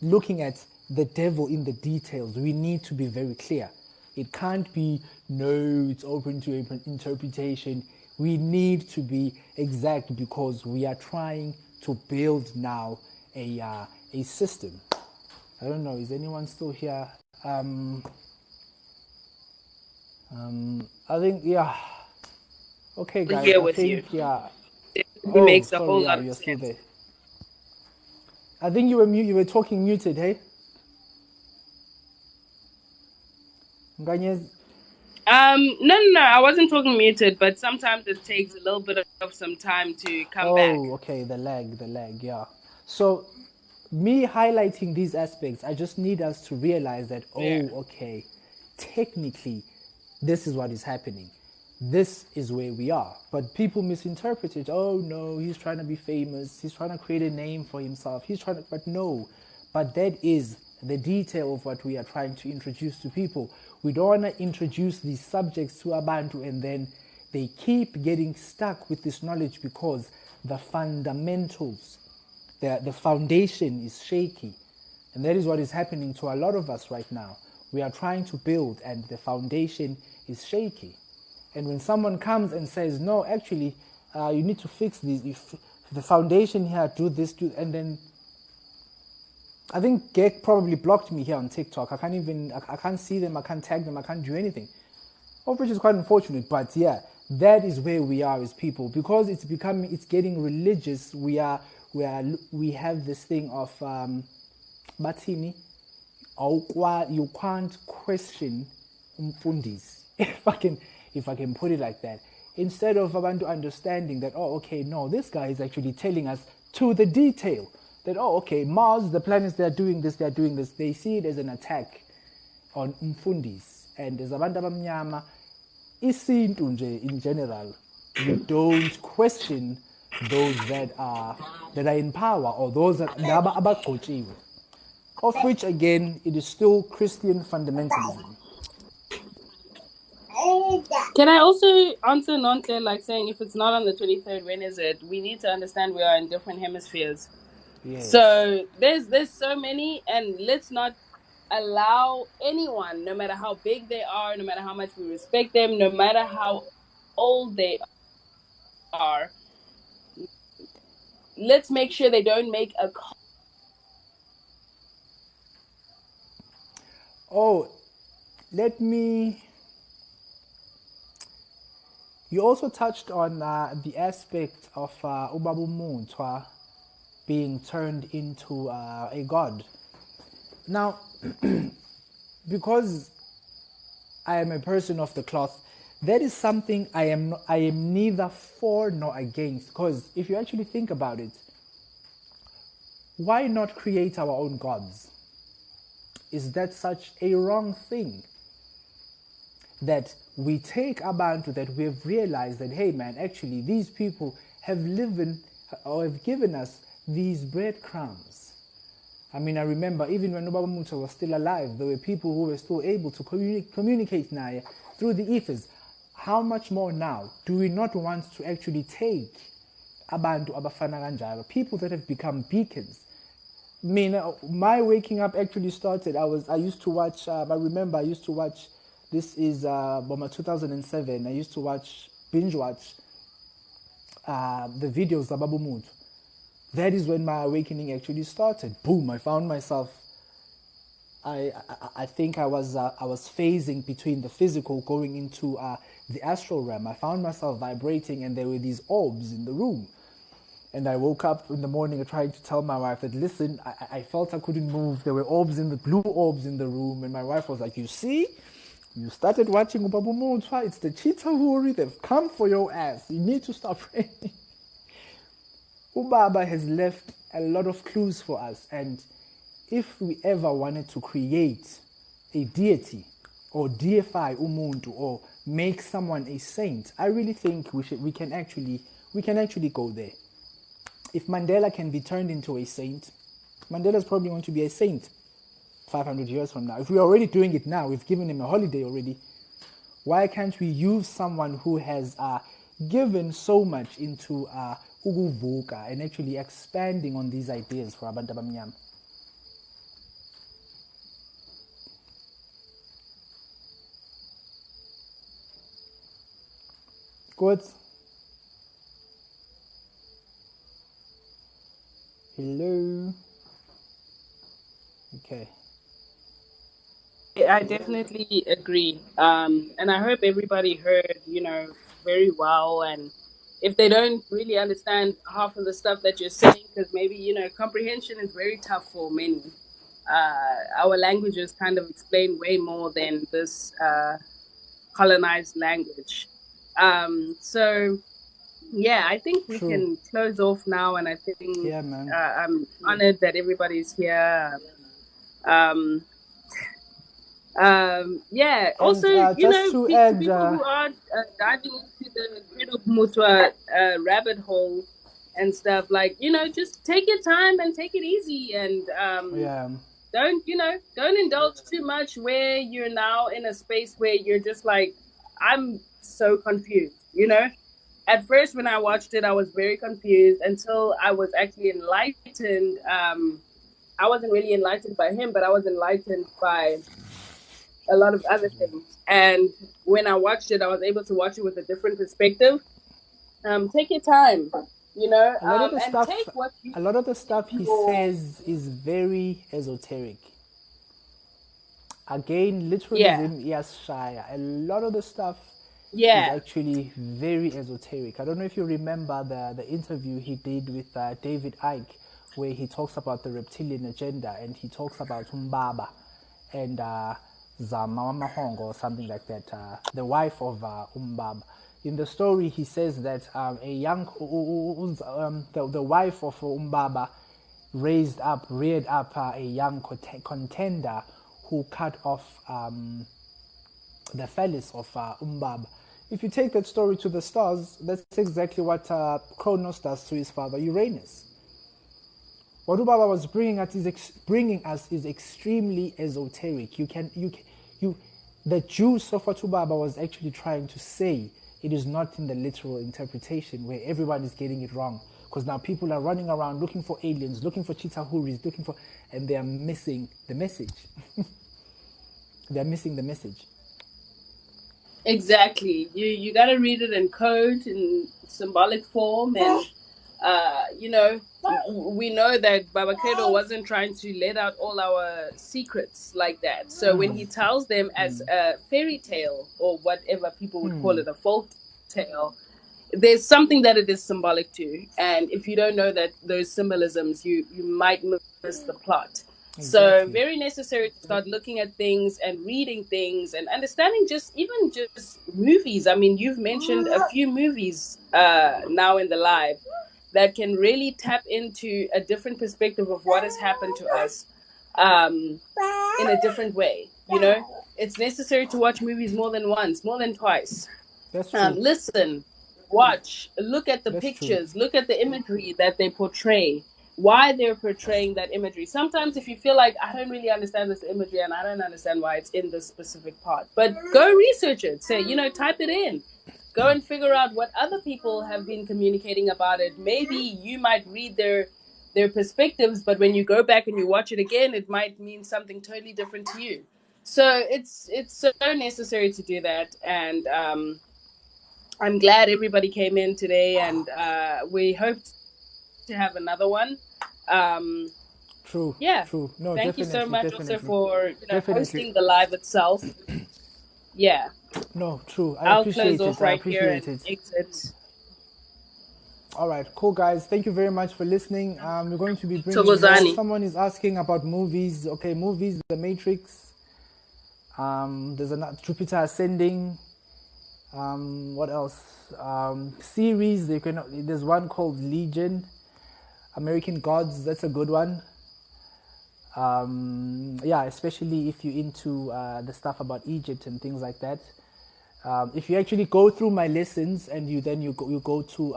looking at the devil in the details, we need to be very clear. It can't be, no, it's open to interpretation. We need to be exact, because we are trying to build now a system. I don't know, is anyone still here? I think, yeah. Okay, guys, Here I with you. think, yeah. It Oh, makes a sorry, whole yeah, lot you're of still sense. there. I think you were talking muted, hey? Nganyez? No, I wasn't talking muted, but sometimes it takes a little bit of some time to come back. Oh, okay, the lag, yeah. So, me highlighting these aspects, I just need us to realize that, Yeah. oh, okay, technically, this is what is happening. This is where we are. But people misinterpret it. Oh, no, he's trying to be famous. He's trying to create a name for himself. But no. But that is the detail of what we are trying to introduce to people. We don't want to introduce these subjects to abantu and then they keep getting stuck with this knowledge because the fundamentals, the foundation is shaky. And that is what is happening to a lot of us right now. We are trying to build and the foundation is shaky. And when someone comes and says, no, actually, you need to fix these, if the foundation here, do this, and then I think Gek probably blocked me here on TikTok. I can't see them, I can't tag them, I can't do anything. Which is quite unfortunate, but yeah, that is where we are as people. Because it's getting religious, we have this thing of, Batini, you can't question umfundisi. If I can put it like that. Instead of abantu understanding that, oh, okay, no, this guy is actually telling us to the detail that, oh, okay, Mars, the planets, they're doing this. They see it as an attack on umfundisi. And as abantu abamnyama, isintu nje in general, you don't question those that are in power, or those that abagcotshiwe. Of which, again, it is still Christian fundamentalism. Can I also answer Nontle, like saying if it's not on the 23rd, when is it? We need to understand we are in different hemispheres. Yes. So there's so many, and let's not allow anyone, no matter how big they are, no matter how much we respect them, no matter how old they are, let's make sure they don't make a You also touched on the aspect of Ubabu Muntwa being turned into a god. Now, because I am a person of the cloth, That is something I am neither for nor against. Because if you actually think about it, why not create our own gods? Is that such a wrong thing? That we take abantu that we have realized that, hey man, actually these people have lived or have given us these breadcrumbs. I mean, I remember even when Ubaba Muta was still alive, there were people who were still able to communicate now through the ethers. How much more now do we not want to actually take abantu abafana kanjalo, people that have become beacons? I mean, my waking up actually started. I used to watch. I remember I used to watch. This is Boma 2007. I used to binge watch the videos of Babu Mutu. That is when my awakening actually started. Boom! I found myself. I think I was phasing between the physical going into the astral realm. I found myself vibrating, and there were these orbs in the room. And I woke up in the morning trying to tell my wife that, listen, I felt I couldn't move. There were blue orbs in the room. And my wife was like, you see, you started watching Ubabu Mutwa. It's the Cheetah Huri. They've come for your ass. You need to stop praying. Ubaba has left a lot of clues for us. And if we ever wanted to create a deity or deify umuntu or make someone a saint, I really think we can actually go there. If Mandela can be turned into a saint, Mandela's probably going to be a saint 500 years from now. If we're already doing it now, we've given him a holiday already. Why can't we use someone who has given so much into ukuvuka and actually expanding on these ideas for abantu abamnyama? Good. Hello. Okay. I definitely agree. And I hope everybody heard, very well. And if they don't really understand half of the stuff that you're saying, because maybe, comprehension is very tough for many. Our languages kind of explain way more than this colonized language. So yeah, I think we True. can close off now, and I think Yeah, man. I'm honored that everybody's here. Yeah. Also, just to to add, people who are diving into the Credo Mutwa rabbit hole and stuff, like, just take your time and take it easy, and yeah, don't indulge too much where you're now in a space where you're just like, I'm so confused. At first when I watched it, I was very confused until I was actually enlightened. I wasn't really enlightened by him, but I was enlightened by a lot of other things. And when I watched it, I was able to watch it with a different perspective. Take your time, a lot of the and stuff, take what a lot of the stuff he says is very esoteric. Again, literalism, yes, Shaya. A lot of the stuff is actually very esoteric. I don't know if you remember the interview he did with David Icke, where he talks about the reptilian agenda, and he talks about Umbaba and Zama Mahongo or something like that, the wife of Umbaba. In the story, he says that a young, the wife of Umbaba reared up a young contender who cut off the phallus of Umbaba. If you take that story to the stars, that's exactly what Kronos does to his father Uranus. What Ubaba was bringing us is extremely esoteric. The juice of what Ubaba was actually trying to say, it is not in the literal interpretation where everyone is getting it wrong. Because now people are running around looking for aliens, looking for Cheetah Huris, and they are missing the message. They're missing the message. Exactly. You got to read it in code, in symbolic form, and we know that Baba Kedo wasn't trying to let out all our secrets like that. So when he tells them as a fairy tale or whatever people would call it, a folk tale, there's something that it is symbolic to. And if you don't know that those symbolisms, you might miss the plot. So Exactly. very necessary to start looking at things and reading things and understanding just movies. I mean, you've mentioned a few movies now in the live that can really tap into a different perspective of what has happened to us um, in a different way. You know, it's necessary to watch movies more than once, more than twice. That's true. Listen, watch, look at the That's true. pictures, look at the imagery that they portray, why they're portraying that imagery. Sometimes, if you feel like I don't really understand this imagery and I don't understand why it's in this specific part, but go research it. Say, type it in. Go and figure out what other people have been communicating about it. Maybe you might read their perspectives, but when you go back and you watch it again, it might mean something totally different to you. So it's so necessary to do that, and I'm glad everybody came in today, and we hope to have another one. Um, True. yeah, True. No, thank you so definitely, much also definitely, for definitely. hosting the live itself. Yeah, No, true. I I'll close appreciate off it. I right here appreciate and it. exit. All right, cool guys. Thank you very much for listening. We're going to be bringing more. Thokozani. Someone is asking about movies. Okay, movies. The Matrix. There's another Jupiter Ascending. What else? Series. There's one called Legion. American Gods. That's a good one. Yeah, especially if you're into the stuff about Egypt and things like that. If you actually go through my lessons and you go to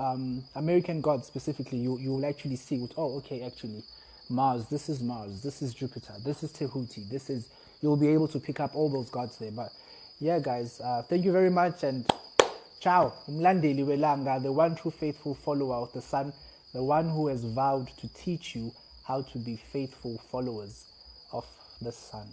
American Gods specifically, you will actually see okay, actually Mars, this is Jupiter, this is Tehuti, you'll be able to pick up all those gods there. But yeah guys, thank you very much, and ciao. Umlandeli welanga, the one true faithful follower of the Son, the one who has vowed to teach you how to be faithful followers of the Son.